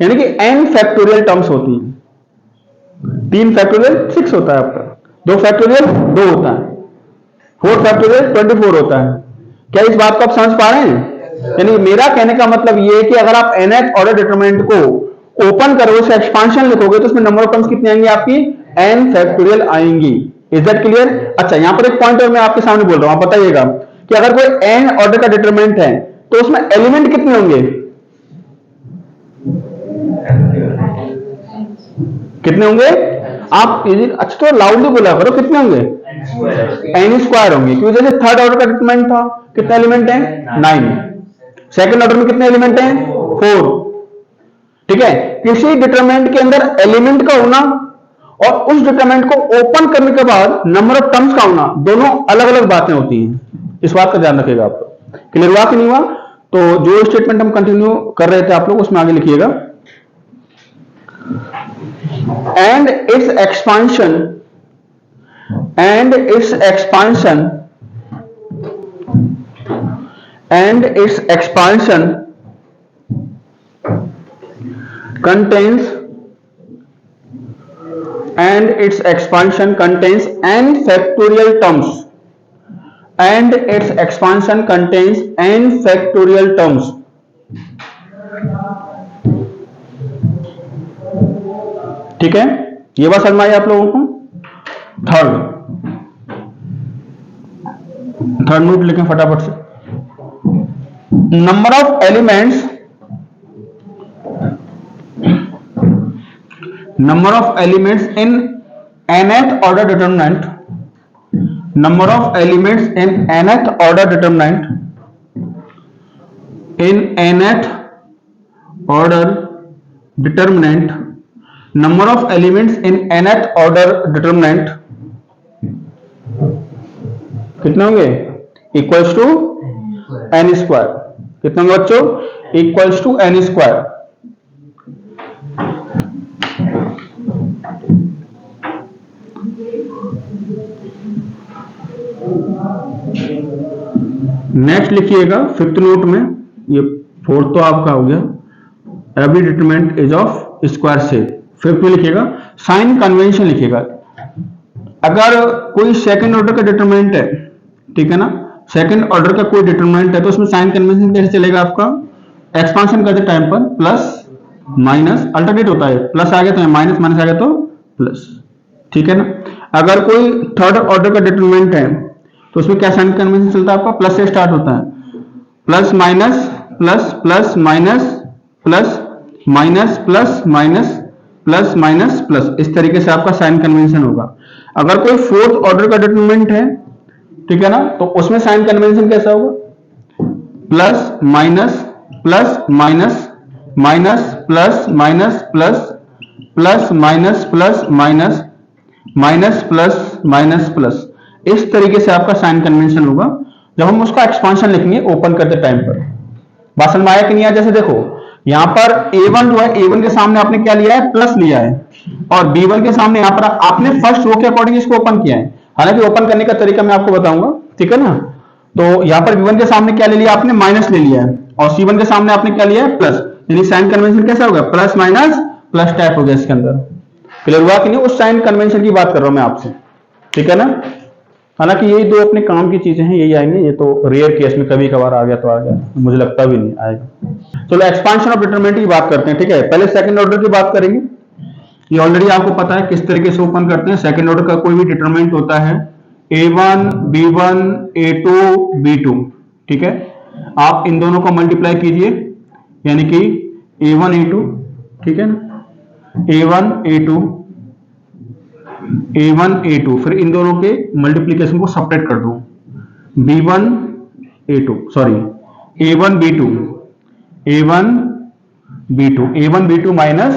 यानी कि n फैक्टोरियल टर्म्स होती हैं। 3 फैक्टोरियल 6 होता है आपका, 2 फैक्टोरियल 2 होता है, 4 फैक्टोरियल 24 होता है। क्या इस बात को आप समझ पा रहे हैं? यानी मेरा कहने का मतलब ये है कि अगर आप nth ऑर्डर डिटरमिनेंट को ओपन करोगे, उसे एक्सपांशन लिखोगे, तो उसमें नंबर ऑफ टर्म्स कितनी आएंगी आपकी, n फैक्टोरियल आएंगी। Is that clear? अच्छा, यहां पर एक पॉइंट और मैं आपके सामने बोल रहा हूं, आप बताइएगा कि अगर कोई n ऑर्डर का डिटरमिनेंट है तो उसमें एलिमेंट कितने होंगे, कितने होंगे? आप अच्छा तो लाउडली बोला करो, कितने होंगे, n स्क्वायर होंगे, क्योंकि जैसे थर्ड ऑर्डर का डिटरमिनेंट था, कितने एलिमेंट हैं, 9। सेकंड ऑर्डर में कितने एलिमेंट हैं, 4। ठीक है, किसी डिटरमिनेंट के अंदर एलिमेंट का होना और उस डिटरमिनेंट को ओपन करने के बाद नंबर ऑफ टर्म्स का होना, दोनों अलग अलग बातें होती हैं। इस बात का ध्यान रखिएगा आप लोग। क्लियर हुआ कि नहीं हुआ? तो जो स्टेटमेंट हम कंटिन्यू कर रहे थे आप लोग, उसमें आगे लिखिएगा, and it's expansion and its expansion contains n factorial terms, and its expansion contains n factorial terms। ठीक है, ये बात समझ में आई आप लोगों को? थर्ड नोट लिखें फटाफट से। Number of elements in nth order determinant, number of elements in nth order determinant, number of elements in nth order determinant कितने होंगे, इक्वल्स टू n स्क्वायर। कितने होंगे बच्चों, equals to n square. Next लिखिएगा फिफ्थ नोट में, ये फोर्थ तो आपका हो गया, every determinant is of square shape. Fifth में लिखिएगा साइन कन्वेंशन लिखिएगा। अगर कोई सेकंड ऑर्डर का डिटरमिनेंट है, ठीक है ना, सेकंड ऑर्डर का कोई डिटरमिनेंट है, तो उसमें साइन कन्वेंशन कैसे चलेगा आपका, एक्सपांशन करते टाइम पर प्लस माइनस अल्टरनेट होता है, प्लस आ गया तो माइनस, माइनस आ गया तो प्लस। ठीक है ना। अगर कोई थर्ड ऑर्डर का डिटरमिनेंट है तो उसमें क्या साइन कन्वेंशन चलता है आपका, प्लस से स्टार्ट होता है, plus minus plus plus minus plus minus plus minus plus minus plus, इस तरीके से आपका साइन कन्वेंशन होगा। अगर कोई फोर्थ ऑर्डर का डिटरमिनेंट है, ठीक है ना, तो उसमें साइन कन्वेंशन कैसा होगा, plus minus plus minus minus plus minus plus plus minus plus minus minus plus minus plus, इस तरीके से आपका साइन कन्वेंशन होगा जब हम उसका एक्सपांशन लिखेंगे ओपन करते टाइम पर। बात समझ में आया कि नहीं आया? जैसे देखो यहां पर a1 जो है, a1 के सामने आपने क्या लिया है, प्लस लिया है, और b1 के सामने यहां पर आपने फर्स्ट रो के अकॉर्डिंग इसको ओपन किया है। हालांकि ओपन करने का तरीका मैं आपको बताऊंगा, ठीक है ना। तो यहां पर b1 के सामने क्या ले लिया आपने, माइनस ले लिया है, और c1 के सामने आपने क्या लिया है, प्लस, यानी साइन कन्वेंशन कैसा होगा, प्लस माइनस प्लस टाइप हो गया इसके अंदर। क्लियर हुआ कि नहीं? उस साइन कन्वेंशन की बात कर रहा हूं मैं आपसे, ठीक है ना। हालांकि यही दो अपने काम की चीजें हैं, यही आएंगे, ये तो रेयर केस में कभी कभार आ गया तो आ गया, मुझे लगता भी नहीं आएगा। चलो एक्सपांशन ऑफ डिटरमिनेंट की बात करते हैं, ठीक है। पहले सेकंड ऑर्डर की बात करेंगे। ये ऑलरेडी आपको पता है किस तरीके से ओपन करते हैं। सेकंड ऑर्डर का कोई भी डिटरमिनेंट होता है a1 b1 a2 b2, ठीक है। आप इन दोनों को मल्टीप्लाई कीजिए, यानी कि a1 a2, ठीक है ना, a1 a2 a1 a2, फिर इन दोनों के मल्टीप्लीकेशन को सेपरेट कर दो, B1 A2 sorry A1 B2 A1 B2 A1 B2 minus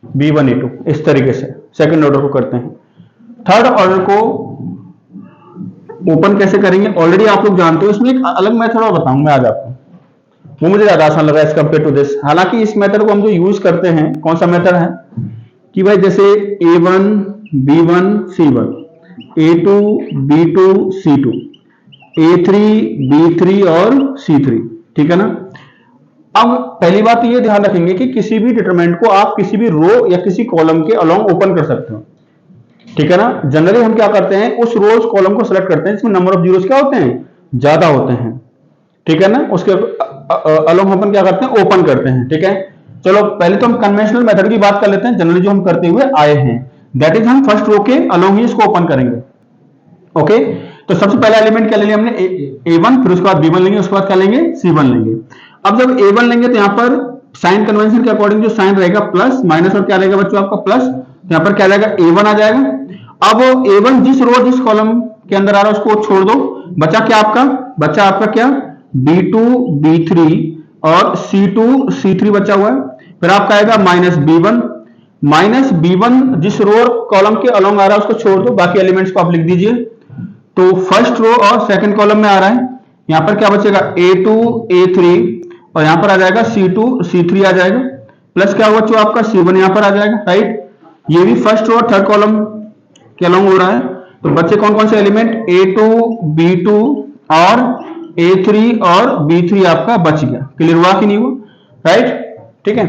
B1 A2 इस तरीके से सेकंड ऑर्डर को करते हैं। थर्ड ऑर्डर को ओपन कैसे करेंगे ऑलरेडी आप लोग जानते हो, इसमें एक अलग मेथड और बताऊंगा आज आपको, वो मुझे ज्यादा आसान लगा एज कंपेयर टू दिस। हालांकि इस मेथड को हम जो यूज करते हैं, कौन सा मेथड है कि भाई जैसे A1 B1 C1 A2 B2 C2 A3 B3 और C3, ठीक है ना। अब पहली बात तो ये ध्यान रखेंगे कि किसी भी डिटरमिनेंट को आप किसी भी रो या किसी कॉलम के अलोंग ओपन कर सकते हो, ठीक है ना। जनरली हम क्या करते हैं, उस रो उस कॉलम को सिलेक्ट करते हैं जिसमें नंबर ऑफ जीरोस क्या होते हैं, ज्यादा होते हैं, ठीक है ना। उसके अलोंग अपन क्या करते हैं, ओपन करते हैं, ठीक है। चलो पहले तो हम कन्वेंशनल मेथड की बात कर लेते हैं, जनरली जो हम करते हुए आए हैं, दैट इज हम फर्स्ट रो के अलोंग ही इसको ओपन करेंगे। ओके, तो सबसे पहला एलिमेंट क्या ले लिया हमने, A1, फिर उसके बाद B1 लेंगे, उसके बाद क्या लेंगे, C1 लेंगे। अब जब A1 लेंगे तो यहां पर साइन कन्वेंशन के अकॉर्डिंग जो साइन रहेगा प्लस माइनस, और क्या रहेगा बच्चों आपका प्लस, तो यहां पर क्या रहेगा A1 आ जाएगा। अब A1 जिस रो जिस कॉलम के अंदर आ रहा है उसको छोड़ दो, बचा क्या आपका, बचा आपका क्या B2 B3 और C2 C3 बचा हुआ है। फिर आपका आएगा माइनस B1 जिस रो कॉलम के अलोंग आ रहा है उसको छोड़ दो, बाकी एलिमेंट्स को आप लिख दीजिए। तो फर्स्ट रो और सेकंड कॉलम में आ रहा है, यहां पर क्या बचेगा A2 A3 और यहां पर आ जाएगा C2 C3 आ जाएगा, प्लस क्या हुआ जो आपका C1 यहां पर आ जाएगा, राइट। ये भी फर्स्ट रो और थर्ड कॉलम के अलोंग हो रहा है। तो बच्चे कौन कौन से एलिमेंट, A2 B2 और A3 और B3 आपका बच गया। क्लियर हुआ कि नहीं हुआ, राइट, ठीक है।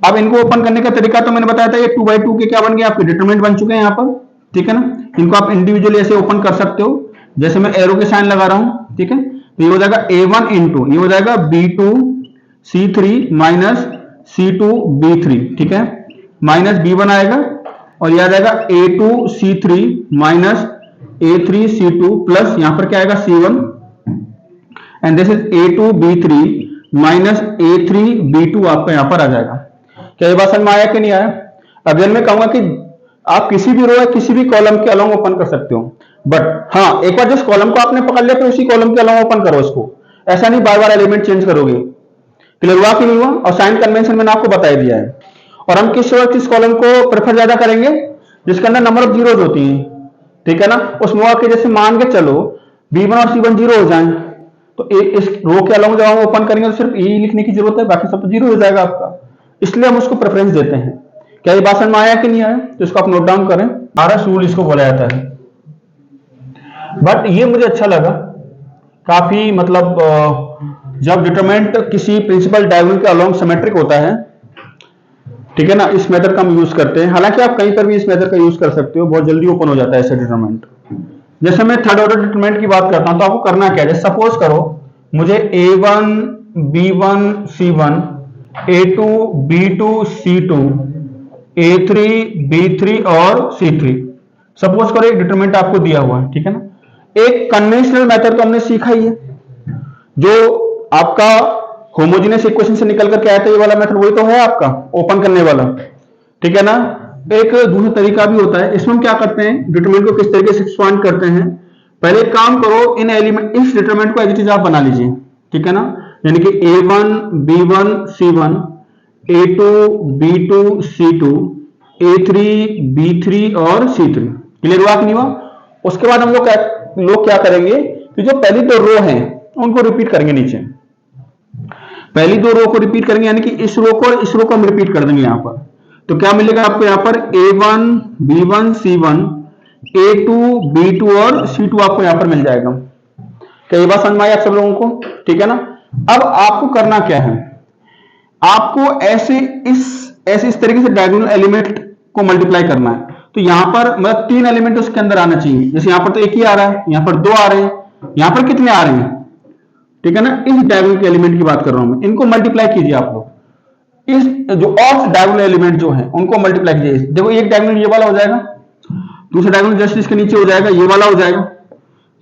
अब इनको ओपन करने का तरीका तो मैंने बताया था, ये 2x2 के क्या बन गए आपके डिटरमिनेंट बन चुके हैं यहाँ पर, ठीक है ना। इनको आप इंडिविजुअली ऐसे ओपन कर सकते हो, जैसे मैं एरो के साइन लगा रहा हूं, ठीक है। तो ये हो जाएगा A1 इंटू ये हो जाएगा B2 C3 minus C2 B3, ठीक है, माइनस B1 आएगा और यह आ जाएगा A2 C3 minus A3 C2 plus यहां पर क्या आएगा C1 and this is A2 B3 minus A3 B2 आपका यहां पर आ जाएगा। क्या ये बात समझ में आया कि नहीं आया। अब जब मैं कहूंगा कि आप किसी भी रो या किसी भी कॉलम के अलोंग ओपन कर सकते हो, बट हाँ एक बार जिस कॉलम को आपने पकड़ लिया फिर उसी कॉलम के अलोंग ओपन करो इसको, ऐसा नहीं बार बार एलिमेंट चेंज करोगे। क्लियर हुआ कि नहीं हुआ। और साइन कन्वेंशन मैंने आपको बता दिया है। और हम किस कॉलम को प्रेफर ज्यादा करेंगे, जिसके अंदर नंबर ऑफ जीरोज होती हैं, ठीक है ना। उस मॉड के जैसे मान के चलो B1 और C1 जीरो हो जाए, तो इस रो के अलोंग जब हम ओपन करेंगे तो सिर्फ यही लिखने की जरूरत है, बाकी सब तो जीरो हो जाएगा आपका, इसलिए हम उसको प्रेफरेंस देते हैं। क्या ये बात समझ में आया कि नहीं आया, तो इसको आप नोट डाउन करें। आरएस रूल इसको बोला जाता है। बट ये मुझे अच्छा लगा काफी, मतलब जब डिटरमिनेंट किसी प्रिंसिपल डायगोनल के अलोंग सिमेट्रिक होता है, ठीक है ना, इस मेथड का हम यूज करते हैं। हालांकि आप कहीं पर भी इस मेथड का यूज कर सकते हो, बहुत जल्दी ओपन हो जाता है ऐसे डिटरमिनेंट। जैसे मैं थर्ड ऑर्डर डिटरमिनेंट की बात करता हूं तो आपको करना क्या है, सपोज करो मुझे A1 B1 C1 A2 B2 C2 A3 B3 और C3, सपोज करो एक डिटरमिनेंट आपको दिया हुआ है, ठीक है ना। एक कन्वेंशनल मेथड तो हमने सीखा ही है, जो आपका होमोजेनियस इक्वेशन से निकल करके आया था, ये वाला मेथड वही तो है आपका ओपन करने वाला, ठीक है ना। एक दूसरा तरीका भी होता है, इसमें हम क्या करते हैं, डिटरमिनेंट को किस तरीके से एक्सपांड करते हैं। पहले काम करो, इन एलिमेंट इस डिटरमिनेंट को एज इट इज आप बना लीजिए, ठीक है ना। यानी कि A1 B1 C1 A2 B2 C2 A3 B3 और C3। क्लियर हुआ कि नहीं हुआ। उसके बाद हम लोग क्या करेंगे कि जो पहली दो रो हैं उनको रिपीट करेंगे, नीचे पहली दो रो को रिपीट करेंगे, यानी कि इस रो को और इस रो को हम रिपीट कर देंगे यहां पर। तो क्या मिलेगा आपको यहां पर A1 B1 C1 A2 B2 और C2 आपको यहां पर मिल जाएगा। कई बार समझ में आई आप सब लोगों को, ठीक है ना। अब आपको करना क्या है, आपको ऐसे इस तरीके से डायगोनल एलिमेंट को मल्टीप्लाई करना है। तो यहां पर मतलब 3 एलिमेंट उसके अंदर आना चाहिए, जैसे यहां पर तो एक ही आ रहा है, यहां पर 2 आ रहे हैं, यहां पर कितने आ रहे हैं, ठीक है ना। इस डायगोनल के एलिमेंट की बात कर रहा हूं मैं, इनको मल्टीप्लाई कीजिए आप लोग। इस जो और डायगोनल एलिमेंट जो है उनको मल्टीप्लाई कीजिए। देखो एक डायगोनल ये वाला हो जाएगा, दूसरा डायगोनल जस्ट इसके नीचे हो जाएगा, ये वाला हो जाएगा,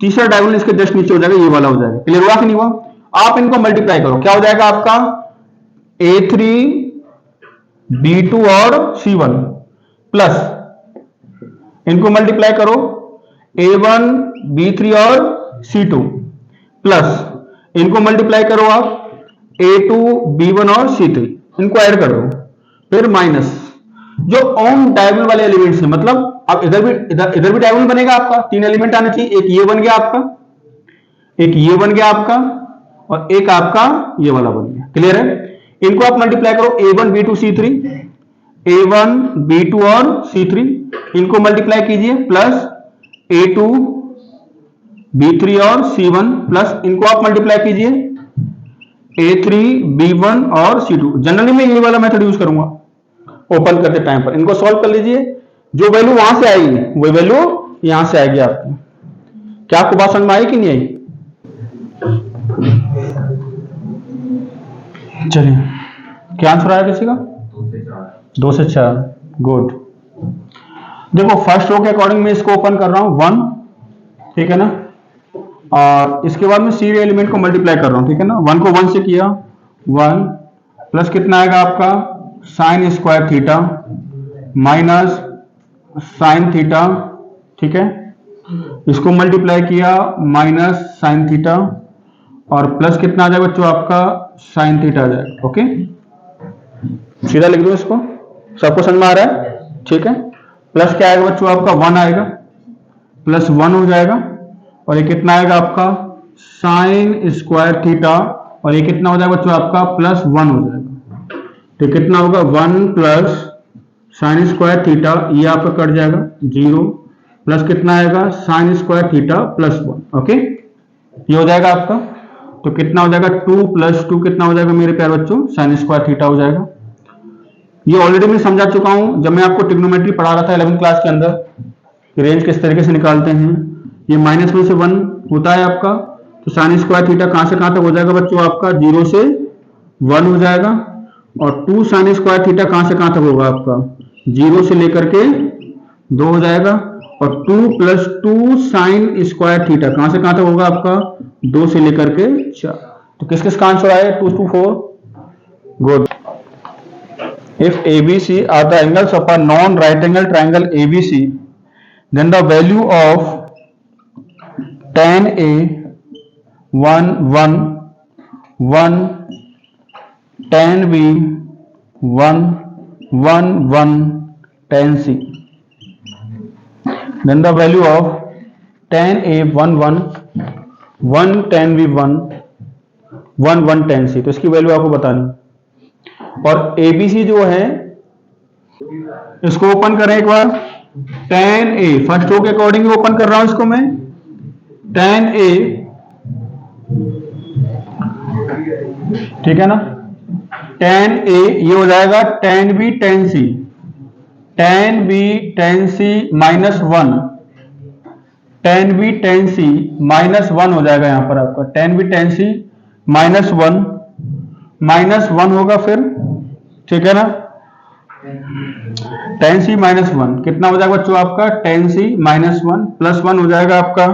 तीसरा डायगोनल इसके जस्ट नीचे हो जाएगा, ये वाला हो जाएगा। क्लियर हुआ कि नहीं हुआ। आप इनको मल्टीप्लाई करो, क्या हो जाएगा आपका A3 B2 और C1 प्लस इनको मल्टीप्लाई करो A1 B3 और C2, प्लस इनको मल्टीप्लाई करो आप A2 B1 और C3 इनको ऐड करो, फिर माइनस जो ओम डायगोनल वाले एलिमेंट्स हैं, मतलब अब इधर भी डायगोनल बनेगा आपका, 3 एलिमेंट आने चाहिए, एक ये बन गया आपका, एक ये बन गया आपका, और एक आपका ये वाला बन गया। क्लियर है? इनको आप मल्टीप्लाई करो A1 B2 C3, A1 B2 और C3 इनको मल्टीप्लाई कीजिए, प्लस A2 B3 और C1 प्लस इनको आप मल्टीप्लाई कीजिए A3 B1 और C2। जनरली मैं ये वाला मेथड यूज करूंगा ओपन करते टाइम पर। इनको सॉल्व कर लीजिए, जो वैल्यू वहां से आएगी वो वैल्यू यहां से आएगी आपकी। क्या आपको बात समझ में आई कि नहीं आई? चलिए, क्या आंसर आया किसी का? 2 से 4। गुड। देखो फर्स्ट रो के अकॉर्डिंग मैं इसको ओपन कर रहा हूं 1, ठीक है ना, और इसके बाद मैं सीरियल एलिमेंट को मल्टीप्लाई कर रहा हूं, ठीक है ना। 1 को 1 से किया, 1 प्लस कितना आएगा आपका sine square theta minus sine theta, ठीक है। इसको मल्टीप्लाई किया माइनस साइन थीटा और प्लस कितना आ जाएगा बच्चों आपका साइन थीटा आ जाएगा। ओके, सीधा लिख दो इसको, सबको समझ में आ रहा है? ठीक है। प्लस क्या आएगा बच्चों आपका 1 आएगा, प्लस 1 हो जाएगा, और ये कितना आएगा आपका साइन स्क्वायर थीटा, और ये कितना हो जाएगा बच्चों आपका प्लस 1 हो जाएगा। तो कितना होगा 1 प्लस साइन स्क्वायर थीटा, ये आपका कट जाएगा 0, प्लस कितना आएगा sine square theta plus 1। Okay, ये हो जाएगा आपका। तो कितना हो जाएगा 2 प्लस 2 कितना हो जाएगा मेरे प्यारे बच्चों साइन स्क्वायर थीटा हो जाएगा। ये ऑलरेडी मैं समझा चुका हूं जब मैं आपको ट्रिग्नोमेट्री पढ़ा रहा था 11th क्लास के अंदर, रेंज किस तरीके से निकालते हैं। ये माइनस में से 1 होता है आपका, तो साइन स्क्वायर थीटा कहां से कहां तक हो जाएगा बच्चों आपका 0 से 1 हो जाएगा, और 2 साइन स्क्वायर थीटा कहां से कहां तक होगा आपका 0 से लेकर के 2 हो जाएगा, और 2 प्लस 2 साइन स्क्वायर थीटा कहां से कहां तक होगा आपका 2 से लेकर के 4। तो किस किस का आंसर आया 2 to 4। Good. If ABC are the angles of a non-right angle triangle ABC, then the value of tan A 1 1 1, tan B 1 1 1, tan C, then the value of tan A 1 1 1, tan B 1 1 1, tan C। तो इसकी वैल्यू आपको बतानी। और ABC जो है इसको ओपन करें एक बार, tan A फर्स्ट रो के अकॉर्डिंग ओपन कर रहा हूं इसको मैं, tan A, ठीक है ना, tan A ये हो जाएगा tan B tan C, tan B tan C minus 1, tan B tan C minus 1 हो जाएगा यहां पर आपका, tan B tan C minus 1 होगा फिर, ठीक है ना, tan C माइनस 1 कितना हो जाएगा बच्चों आपका tan C माइनस 1 प्लस 1 हो जाएगा आपका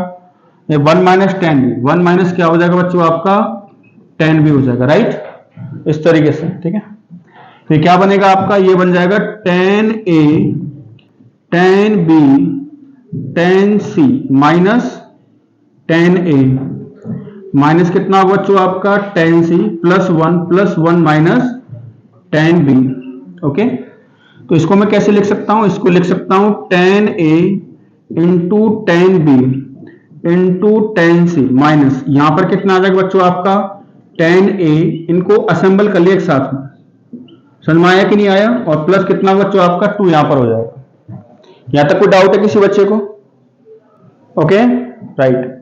ये 1 माइनस tan B, 1 माइनस क्या हो जाएगा बच्चों आपका tan B हो जाएगा, राइट, इस तरीके से, ठीक है। तो क्या बनेगा आपका, ये बन जाएगा tan A tan B tan C minus tan A minus कितना होगा बच्चों आपका tan C plus 1 minus tan B। Okay, तो इसको मैं कैसे लिख सकता हूं, इसको लिख सकता हूं tan A into tan B into tan C minus, यहां पर कितना आ जाएगा बच्चों आपका tan A, इनको असेंबल कर लिया एक साथ में, समझ में आया कि नहीं आया, और प्लस कितना बच्चों आपका 2 यहां पर हो जाएगा। यहां तक कोई डाउट है किसी बच्चे को? Okay, right.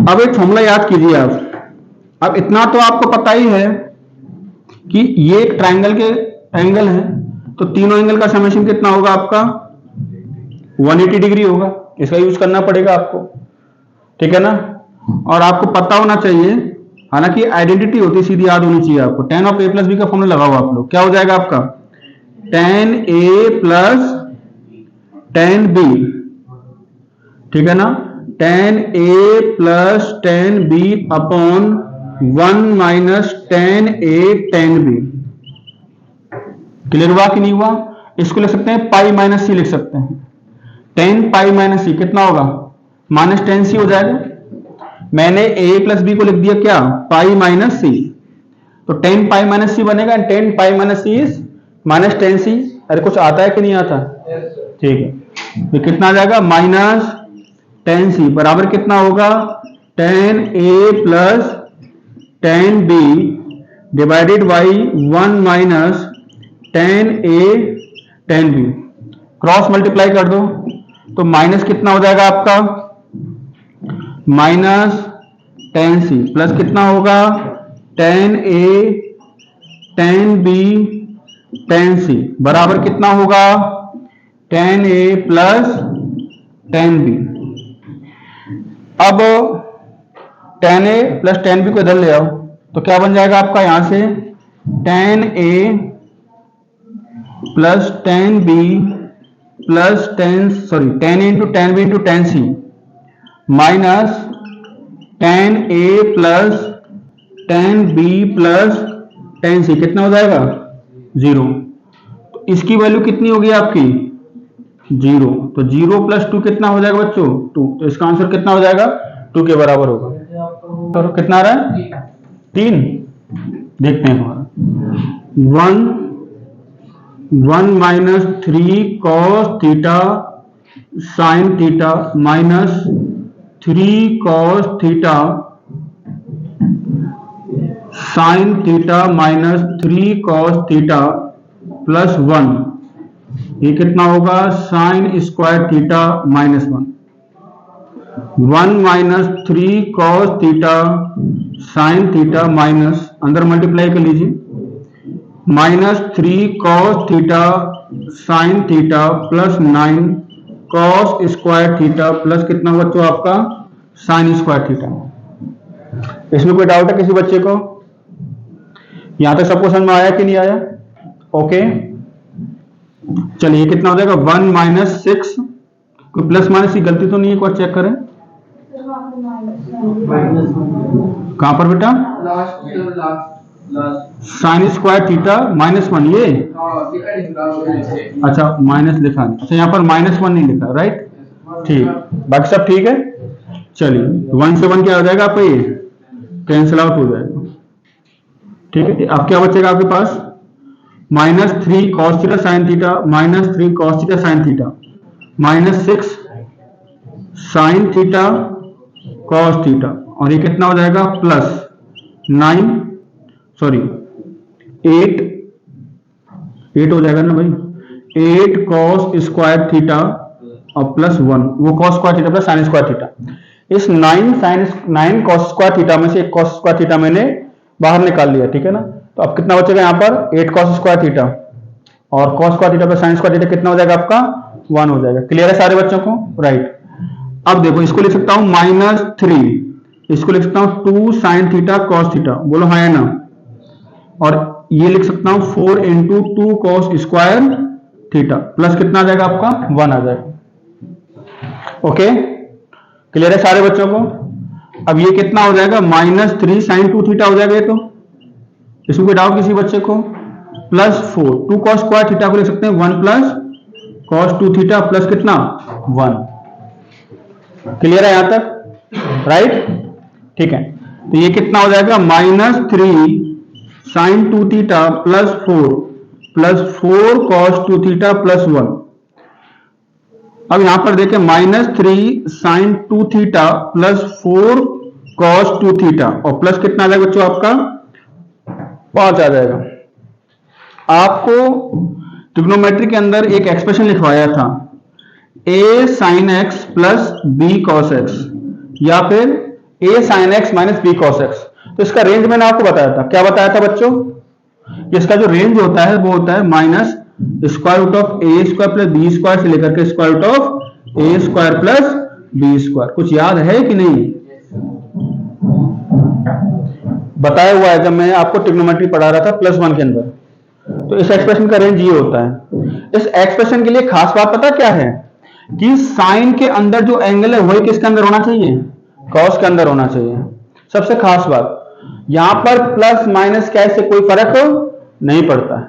अब एक फॉर्मूला याद कीजिए आप। अब इतना तो आपको पता ही है कि ये एक ट्रायंगल के एंगल है, तो तीनों एंगल का समेशन कितना होगा आपका 180 डिग्री होगा, इसका यूज करना पड़ेगा आपको, ठीक है ना। और आपको पता होना चाहिए, हालांकि आइडेंटिटी होती है सीधी याद होनी चाहिए आपको, tan of A plus B का फॉर्मूला लगाओ आप लोग, क्या हो जाएगा आपका tan A plus tan B, ठीक है ना, tan A plus tan B upon 1 minus tan A tan B। Clear हुआ कि नहीं हुआ? इसको लिख सकते हैं पाई माइनस सी लिख सकते हैं, tan पाई माइनस सी कितना होगा माइनस tan C हो जाएगा। मैंने a प्लस बी को लिख दिया क्या, पाई माइनस सी, तो 10 पाई माइनस सी बनेगा, 10 pi minus C is minus 10 C. अरे कुछ आता है कि नहीं आता, ठीक है, तो कितना आ जाएगा, माइनस 10 सी बराबर कितना होगा, 10 a plus 10 b divided by 1 minus 10 a 10 b. Cross multiply कर दो तो माइनस कितना हो जाएगा आपका, माइनस 10 सी प्लस कितना होगा, 10 ए 10 बी 10 सी बराबर कितना होगा, 10 ए प्लस 10 बी। अब 10 ए प्लस 10 बी को इधर ले आओ तो क्या बन जाएगा आपका, यहां से 10 a plus 10 b plus 10 into 10 b into 10 c minus 10 a plus 10 b plus 10 c, कितना हो जाएगा, 0। तो इसकी वैल्यू कितनी होगी आपकी, 0। तो 0 प्लस 2 कितना हो जाएगा बच्चों, 2। तो इसका आंसर कितना हो जाएगा, 2 के बराबर होगा। तो कितना आ रहा है, 3। देखते हैं हमारा 1 minus 3 cos theta sine theta minus 3 cos theta sine theta minus 3 cos theta plus 1, ये कितना होगा, sine square theta minus 1। 1 minus 3 cos theta sine theta minus, अंदर मल्टीप्लाई कर लीजिए, minus 3 cos theta sine theta plus 9 cos square theta plus कितना बच्चों आपका, साइन स्क्वायर थीटा। इसमें कोई डाउट है किसी बच्चे को, यहां तक सबको समझ में आया कि नहीं आया, ओके। चलिए कितना हो जाएगा, 1 माइनस 6, कोई प्लस माइनस की गलती तो नहीं है, कोई चेक करें, कहां पर बेटा, साइन स्क्वायर थीटा माइनस 1, ये अच्छा माइनस लिखा है, अच्छा यहाँ पर माइनस 1 नहीं लिखा, राइट, ठीक, बाकी सब ठीक है। चलिए 1 से 1 क्या हो जाएगा आपका, ये कैंसिल आउट हो जाएगा, ठीक है। अब क्या बचेगा आपके पास, minus 3 cos theta sine theta minus 3 cos theta sine theta minus 6 sine theta cos theta, और ये कितना हो जाएगा, प्लस 9 सॉरी 8 हो जाएगा ना भाई, 8 कॉस स्क्वायर थीटा और प्लस 1, वो cos square theta plus sine square theta. इस 9 कॉस स्क्वायर थीटा में से एक कॉस स्क्वायर थीटा मैंने बाहर निकाल लिया, ठीक है ना। तो अब कितना बचेगा यहाँ पर, 8 कॉस स्क्वायर थीटा और cos square theta plus sine square theta कितना हो जाएगा आपका, 1 हो जाएगा। क्लियर है सारे बच्चों को, राइट। अब देखो इसको लिख सकता हूं माइनस 3, इसको लिख सकता हूं 2 साइन थीटा कॉस थीटा, बोलो हाँ या ना, और ये लिख सकता हूं 4 into 2 cos square theta plus कितना आ जाएगा आपका, 1 आ जाएगा। ओके, क्लियर है सारे बच्चों को। अब ये कितना हो जाएगा, माइनस 3 साइन 2 थीटा हो जाएगा ये, तो इसमें कोई डाउट किसी बच्चे को, प्लस 4 2 कॉस स्क्वायर थीटा को लिख सकते हैं 1 प्लस कॉस 2 थीटा प्लस कितना 1। क्लियर है यहां तक, राइट, ठीक है। तो ये कितना हो जाएगा, minus 3 sine 2 theta plus 4 cos 2 theta plus 1। अब यहां पर देखें minus 3 sine 2 theta plus 4 cos 2 theta और प्लस कितना आ जाएगा बच्चों आपका 5 आ जाएगा। आपको ट्रिग्नोमेट्री के अंदर एक एक्सप्रेशन लिखवाया था, a sin x plus b cos x या फिर a sin x minus b cos x। तो इसका रेंज मैंने आपको बताया था, क्या बताया था बच्चों, इसका जो रेंज होता है वो होता है minus square root of A square plus B square से लेकर के square root of A square plus B square. कुछ याद है कि नहीं, बताया हुआ है जब मैं आपको ट्रिग्नोमेट्री पढ़ा रहा था +1 के अंदर। तो इस एक्सप्रेशन का रेंज ये होता है। इस एक्सप्रेशन के लिए खास बात पता क्या है कि साइन के अंदर जो एंगल है वही किसके अंदर होना चाहिए, कॉस के अंदर होना चाहिए। सबसे खास बात यहां पर प्लस माइनस क्या इससे कोई फर्क नहीं पड़ता है,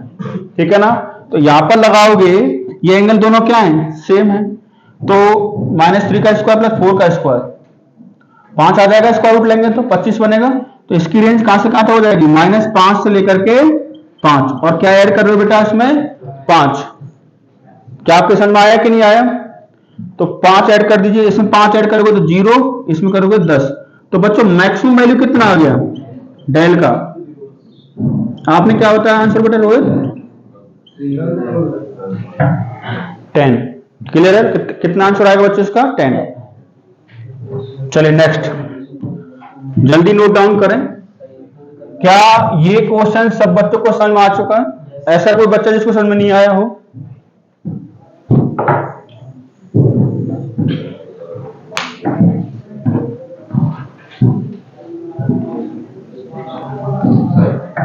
ठीक है ना। तो यहां पर लगाओगे ये एंगल दोनों क्या है, सेम है। तो -3 का स्क्वायर प्लस 4 का स्क्वायर 5 आ जाएगा, स्क्वायर रूट लेंगे तो 25 बनेगा। तो इसकी रेंज कहां से कहां तक हो जाएगी, -5 से लेकर के 5। और क्या ऐड कर रहे हो बेटा इसमें, 5। क्या आपके समझ में आया कि नहीं आया? तो 5 ऐड कर दीजिए, इसमें 5 ऐड करोगे तो 0, इसमें करोगे 10। तो बच्चों मैक्सिमम वैल्यू कितना आ गया डेल का? आपने क्या बताया आंसर बेटा रोहित? 10। क्लियर है? कितना आंसर आएगा बच्चों इसका? 10। चलिए नेक्स्ट, जल्दी नोट डाउन करें। क्या ये क्वेश्चन सब बच्चों को समझ में आ चुका है? ऐसा कोई बच्चा जिसको समझ में नहीं आया हो?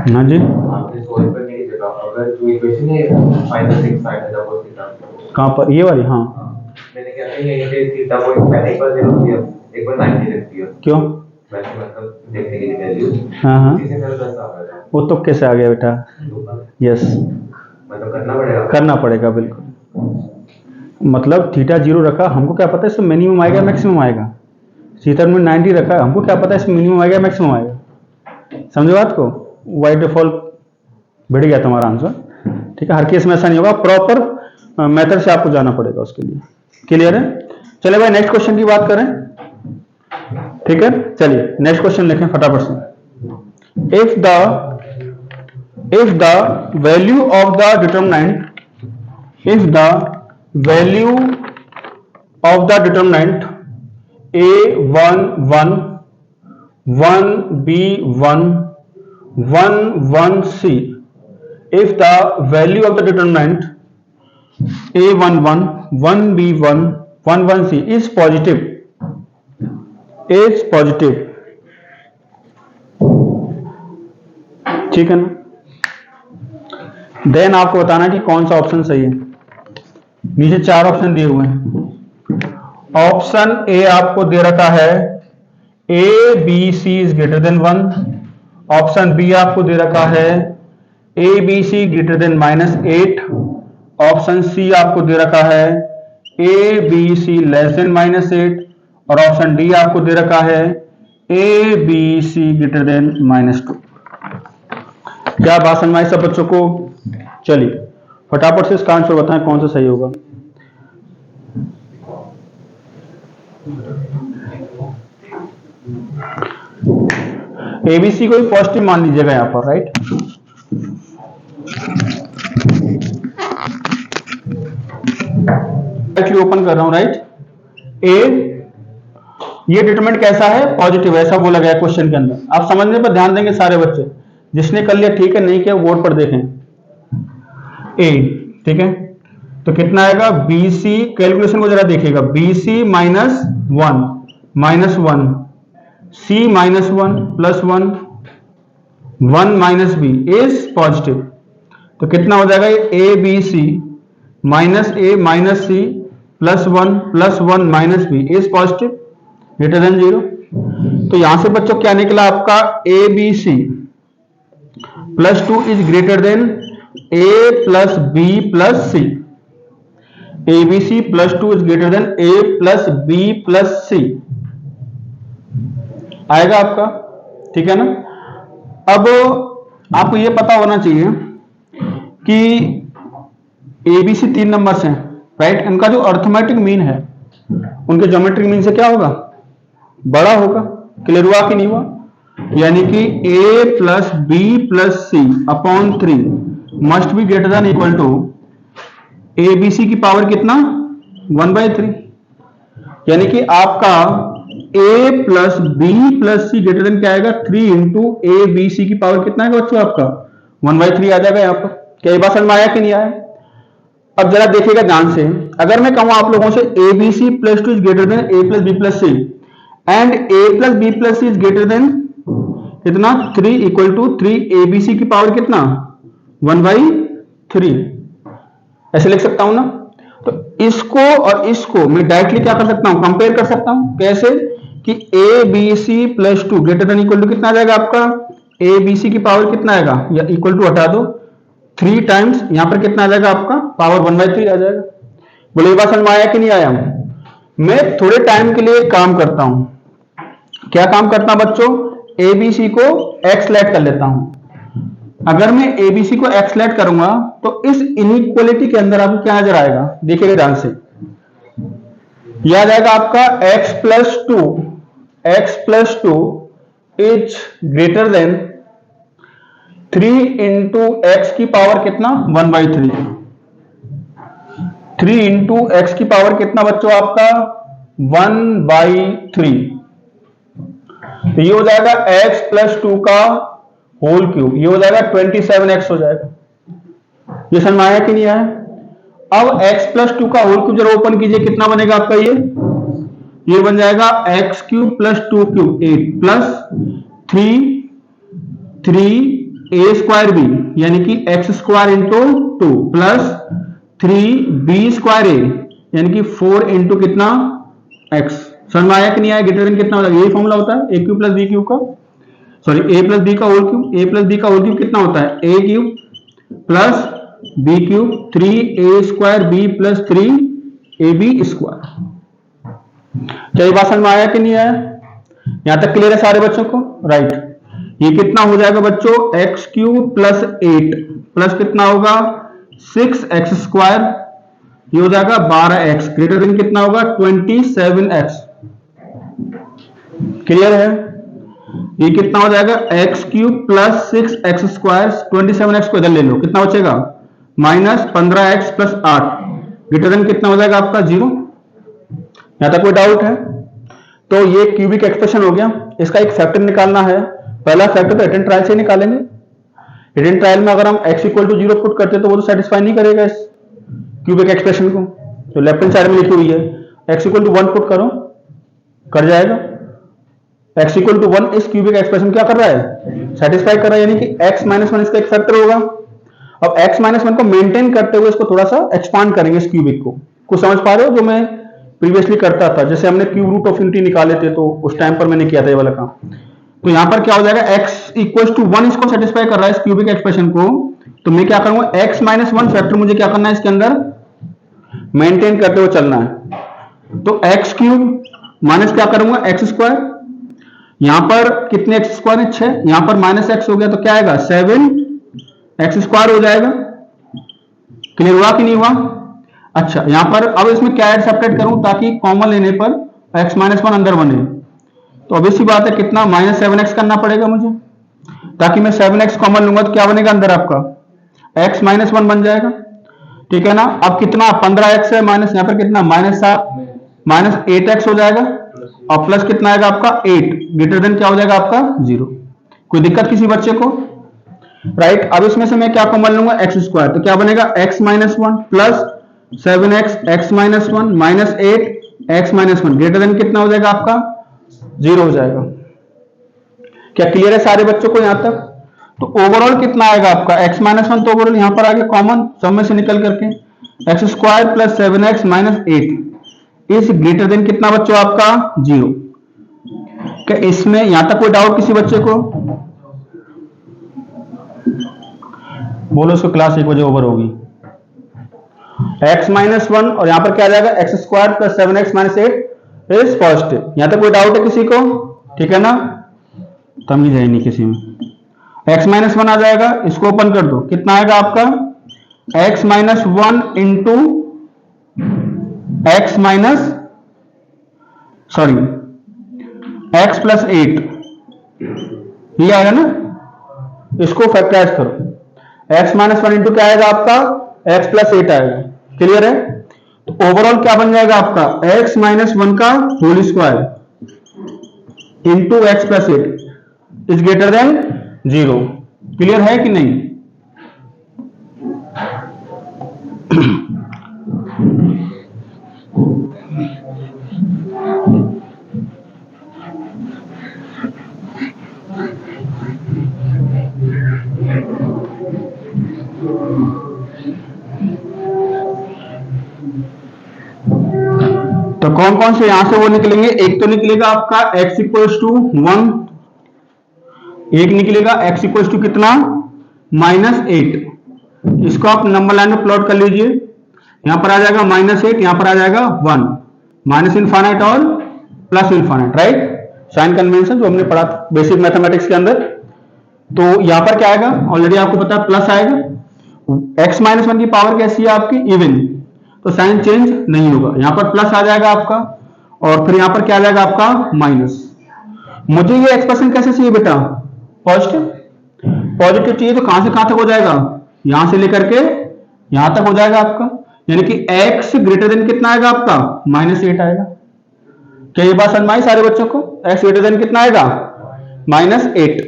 हाँ जी, अगर जो इक्वेशन है फाइनल 6 साइड है वो थीटा, कहां पर ये वाली? हाँ, मैंने क्या है ये थीटा को पहले एक बार 0 दिया, एक बार 90 रख दिया, क्यों? वैसे मतलब देखने के लिए वैल्यू हाँ हाँ, इसी से मेरा 10 आ गया था। वो तो कैसे आ गया बेटा? यस, मतलब करना पड़ेगा बिल्कुल। मतलब थीटा 0 रखा, हमको क्या पता इसमें मिनिमम आएगा मैक्सिमम आएगा। थीटा में 90 रखा, हमको क्या पता इसमें मिनिमम आएगा मैक्सिमम आएगा। समझे बात को? बाय डिफॉल्ट बढ़ गया तुम्हारा आंसर। ठीक है, हर केस में ऐसा नहीं होगा, प्रॉपर मेथड से आपको जाना पड़ेगा उसके लिए। क्लियर है? चलिए भाई नेक्स्ट क्वेश्चन की बात करें। ठीक है, चलिए नेक्स्ट क्वेश्चन लिखें फटाफट से। If the value of the determinant, if the value of the determinant a11 1b1 1c, if the value of the determinant a11 1b1 1c is positive, ठीक है ना? देन आपको बताना कि कौन सा ऑप्शन सही है। नीचे 4 ऑप्शन दिए हुए हैं। ऑप्शन ए आपको दे रखा है A B C is greater than 1। Option B आपको दे रखा है A B C greater than -8। Option C आपको दे रखा है A B C less than -8। और ऑप्शन डी आपको दे रखा है A B C greater than -2। क्या बात समझ में आई सब बच्चों को? चलिए फटाफट से इसका आंसर बताएं कौन सा सही होगा। एबीसी को भी पॉजिटिव मान लीजिएगा यहां पर, राइट? डायरेक्टली ओपन कर रहा हूं, राइट? ए, ये डिटरमिनेंट कैसा है? पॉजिटिव, ऐसा बोला गया क्वेश्चन के अंदर। आप समझने पर ध्यान देंगे सारे बच्चे, जिसने कर लिया ठीक है, नहीं किया बोर्ड पर देखें। ए, ठीक है, तो कितना आएगा? बीसी, कैलकुलेशन को जरा देखिएगा, BC -1 -1 c -1 +1 1 - b is positive. तो कितना हो जाएगा? A B C -a - c +1 +1 - b is positive greater than 0। तो यहां से बच्चों क्या निकला आपका? A B C +2 is greater than a + b + c। A B C +2 is greater than a + b + c आएगा आपका, ठीक है ना? अब आपको यह पता होना चाहिए कि एबीसी 3 नंबर्स हैं, राइट? इनका जो अर्थमेटिक मीन है उनके ज्योमेट्रिक मीन से क्या होगा? बड़ा होगा। क्लियर हुआ कि नहीं हुआ? यानी कि a + b + c upon 3 must be greater than equal to abc की पावर कितना? 1/3। यानी कि आपका a + b + c greater than क्या आएगा? 3 × abc की पावर कितना आएगा बच्चों? आपका 1/3 आ जाएगा यहाँ पर। क्या ये बात समझ में आया कि नहीं आया? अब जरा देखिएगा ध्यान से, अगर मैं कहूं आप लोगों से abc +2 is greater than a + b + c and a + b + c is greater then कितना? 3 = 3 abc की पावर कितना? 1/3। ऐसे लिख सकता हूं ना? तो इसको और इसको मैं डायरेक्टली क्या कर सकता हूं? कंपेयर कर सकता हूं। कैसे? कि abc +2 greater than equal to कितना आ जाएगा आपका? abc की पावर कितना आएगा? या इक्वल टू हटा दो, 3 टाइम्स यहां पर कितना आ जाएगा आपका? पावर 1/3 आ जाएगा। बोले ये बात समझ में आया कि नहीं आया? मैं थोड़े टाइम के लिए काम करता हूं, क्या काम करता हूं बच्चों, एबीसी को एक्स लेट कर लेता हूं। अगर मैं एबीसी को एक्स लेट करूंगा तो इस इनइक्वालिटी के अंदर आपको क्या नजर आएगा, देखिएगा ध्यान से, यह आ जाएगा आपका x plus two is greater then 3 into x की पावर कितना 1/3, 3 इंटू एक्स की पावर कितना बच्चों आपका 1/3, तो ये हो जाएगा x प्लस टू का होल क्यूब, ये हो जाएगा 27x हो जाएगा। ये समझ में आया कि नहीं आया? अब x प्लस टू का होल क्यूब जरा ओपन कीजिए, कितना बनेगा आपका ये बन जाएगा x cube plus 2 cube 8 plus 3 square b यानी कि x square into 2 plus 3b square a यानी कि 4 इंटू कितना x। समझ में आया कि नहीं आया? ग्रेटर देन कितना होता है, यही फॉर्मूला होता है a cube plus b cube का, सॉरी a प्लस b का whole cube, a plus b का होल क्यूब कितना होता है a cube plus b cube 3a square b plus 3ab square. क्या ये बात समझ में आया कि नहीं आया? यहां तक क्लियर है सारे बच्चों को? राइट। ये कितना हो जाएगा बच्चों, एक्स क्यूब प्लस 8 प्लस कितना होगा 6x स्क्वायर, ये हो जाएगा 12x, ग्रेटर देन कितना होगा 27x। क्लियर है? ये कितना हो जाएगा x cube plus 6x square, 27x को इधर ले लो, कितना बचेगा minus 15x plus 8, greater than कितना हो जाएगा आपका 0। यहां तक कोई डाउट है? तो ये क्यूबिक एक्सप्रेशन हो गया। इसका एक फैक्टर निकालना है, पहला फैक्टर तो हिडन ट्रायल से निकालेंगे। हिडन ट्रायल में अगर हम x इक्वल टू 0 पुट करते तो वो तो सेटिस्फाई नहीं करेगा इस क्यूबिक एक्सप्रेशन को, तो लेफ्ट हैंड साइड में लिखी हुई है x इक्वल टू 1 पुट करो, कर जाएगा। x इक्वल टू 1 इस क्यूबिक एक्सप्रेशन क्या कर रहा है, सेटिस्फाई कर रहा है, यानी कि x माइनस 1 इसका एक फैक्टर होगा। अब x माइनस 1 को मेंटेन करते हुए इसको थोड़ा सा एक्सपांड करेंगे इस क्यूबिक को। कुछ समझ पा रहे हो? जो मैं प्रीवियसली करता था, जैसे हमने क्यूब रूट ऑफ यूनिटी निकाले थे तो उस टाइम पर मैंने किया था ये वाला काम। तो यहां पर क्या हो जाएगा, x इक्वल टू 1 इसको सेटिस्फाई कर रहा है इस क्यूबिक एक्सप्रेशन को, तो मैं क्या करूंगा x माइनस 1 फैक्टर मुझे क्या करना है इसके अंदर मेंटेन करते हुए चलना है। तो x क्यूब माइनस क्या करूंगा x स्क्वायर, यहां पर कितने x स्क्वायर है 6, यहां पर माइनस x हो गया तो क्या आएगा 7x स्क्वायर हो जाएगा। क्लियर हुआ कि नहीं हुआ? अच्छा, यहां पर अब इसमें क्या ऐड सब्ट्रैक्ट करूं ताकि कॉमन लेने पर x माइनस 1 अंदर बने, तो अब इसी बात है कितना माइनस 7x करना पड़ेगा मुझे, ताकि मैं 7x कॉमन लूंगा तो क्या बनेगा अंदर आपका x माइनस 1 बन जाएगा। ठीक है ना? अब कितना 15x है माइनस, यहां पर कितना माइनस 7 माइनस 8x हो जाएगा, और प्लस कितना आएगा आपका 8, ग्रेटर देन क्या हो जाएगा आपका 0। कोई दिक्कत किसी बच्चे को? राइट। अब इसमें से मैं क्या कॉमन लूंगा x स्क्वायर, तो क्या बनेगा x minus 1 plus 7x x minus 1 minus 8 x minus 1, greater than कितना हो जाएगा आपका 0 हो जाएगा। क्या क्लियर है सारे बच्चों को यहां तक? तो ओवरऑल कितना आएगा आपका x माइनस 1, तो ओवरऑल यहां पर आगे कॉमन सब में से निकल करके x square plus 7x minus 8 इस ग्रेटर देन कितना बच्चों आपका 0। क्या इसमें यहां तक कोई डाउट किसी बच्चे को? बोलो उसको क्लास 1 बजे ओवर होगी। x माइनस 1 और यहां पर क्या आ जाएगा x square plus 7x minus 8 is positive. यहां तक कोई डाउट है किसी को? ठीक है ना? तमीज है नहीं किसी में। x माइनस 1 आ जाएगा, इसको ओपन कर दो, कितना आएगा आपका x minus 1 into x minus sorry x plus 8, ये आएगा ना, इसको फैक्टराइज करो, x माइनस 1 इंटू क्या आएगा आपका x प्लस 8 आएगा। क्लियर है? तो ओवरऑल क्या बन जाएगा आपका x माइनस 1 का whole square into x plus 8 is greater than 0। Clear है कि नहीं? तो कौन कौन से यहां से वो निकलेंगे, एक तो निकलेगा आपका x इक्वल्स टू 1, एक निकलेगा x इक्वल्स टू कितना माइनस 8। इसको आप नंबर लाइन में प्लॉट कर लीजिए, यहां पर आ जाएगा माइनस 8, यहां पर आ जाएगा 1, माइनस इनफाइनाइट और plus infinite. Right, sign convention जो हमने पढ़ा था बेसिक मैथमेटिक्स के अंदर। तो यहां पर क्या आएगा, ऑलरेडी आपको पता है प्लस आएगा। x माइनस वन की पावर कैसी है आपकी, इवन, तो साइन चेंज नहीं होगा, यहां पर प्लस आ जाएगा आपका, और फिर यहां पर क्या आ जाएगा आपका माइनस। मुझे ये एक्सप्रेशन कैसे चाहिए बेटा, पॉजिटिव, पॉजिटिव चाहिए, तो कहां से कहां तक हो जाएगा, यहां से लेकर के यहां तक हो जाएगा आपका, यानी कि x ग्रेटर देन कितना आएगा आपका, -8 आएगा। क्या ये बात समझ में आई सारे बच्चों को, x ग्रेटर देन कितना आएगा, -8।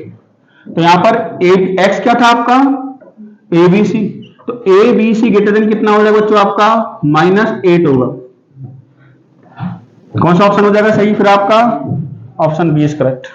तो यहां पर x क्या था आपका, ABC, तो ABC ग्रेटर देन कितना हो जाएगा बच्चों आपका, -8 होगा। कौन सा ऑप्शन हो जाएगा सही फिर आपका, ऑप्शन बी इज करेक्ट।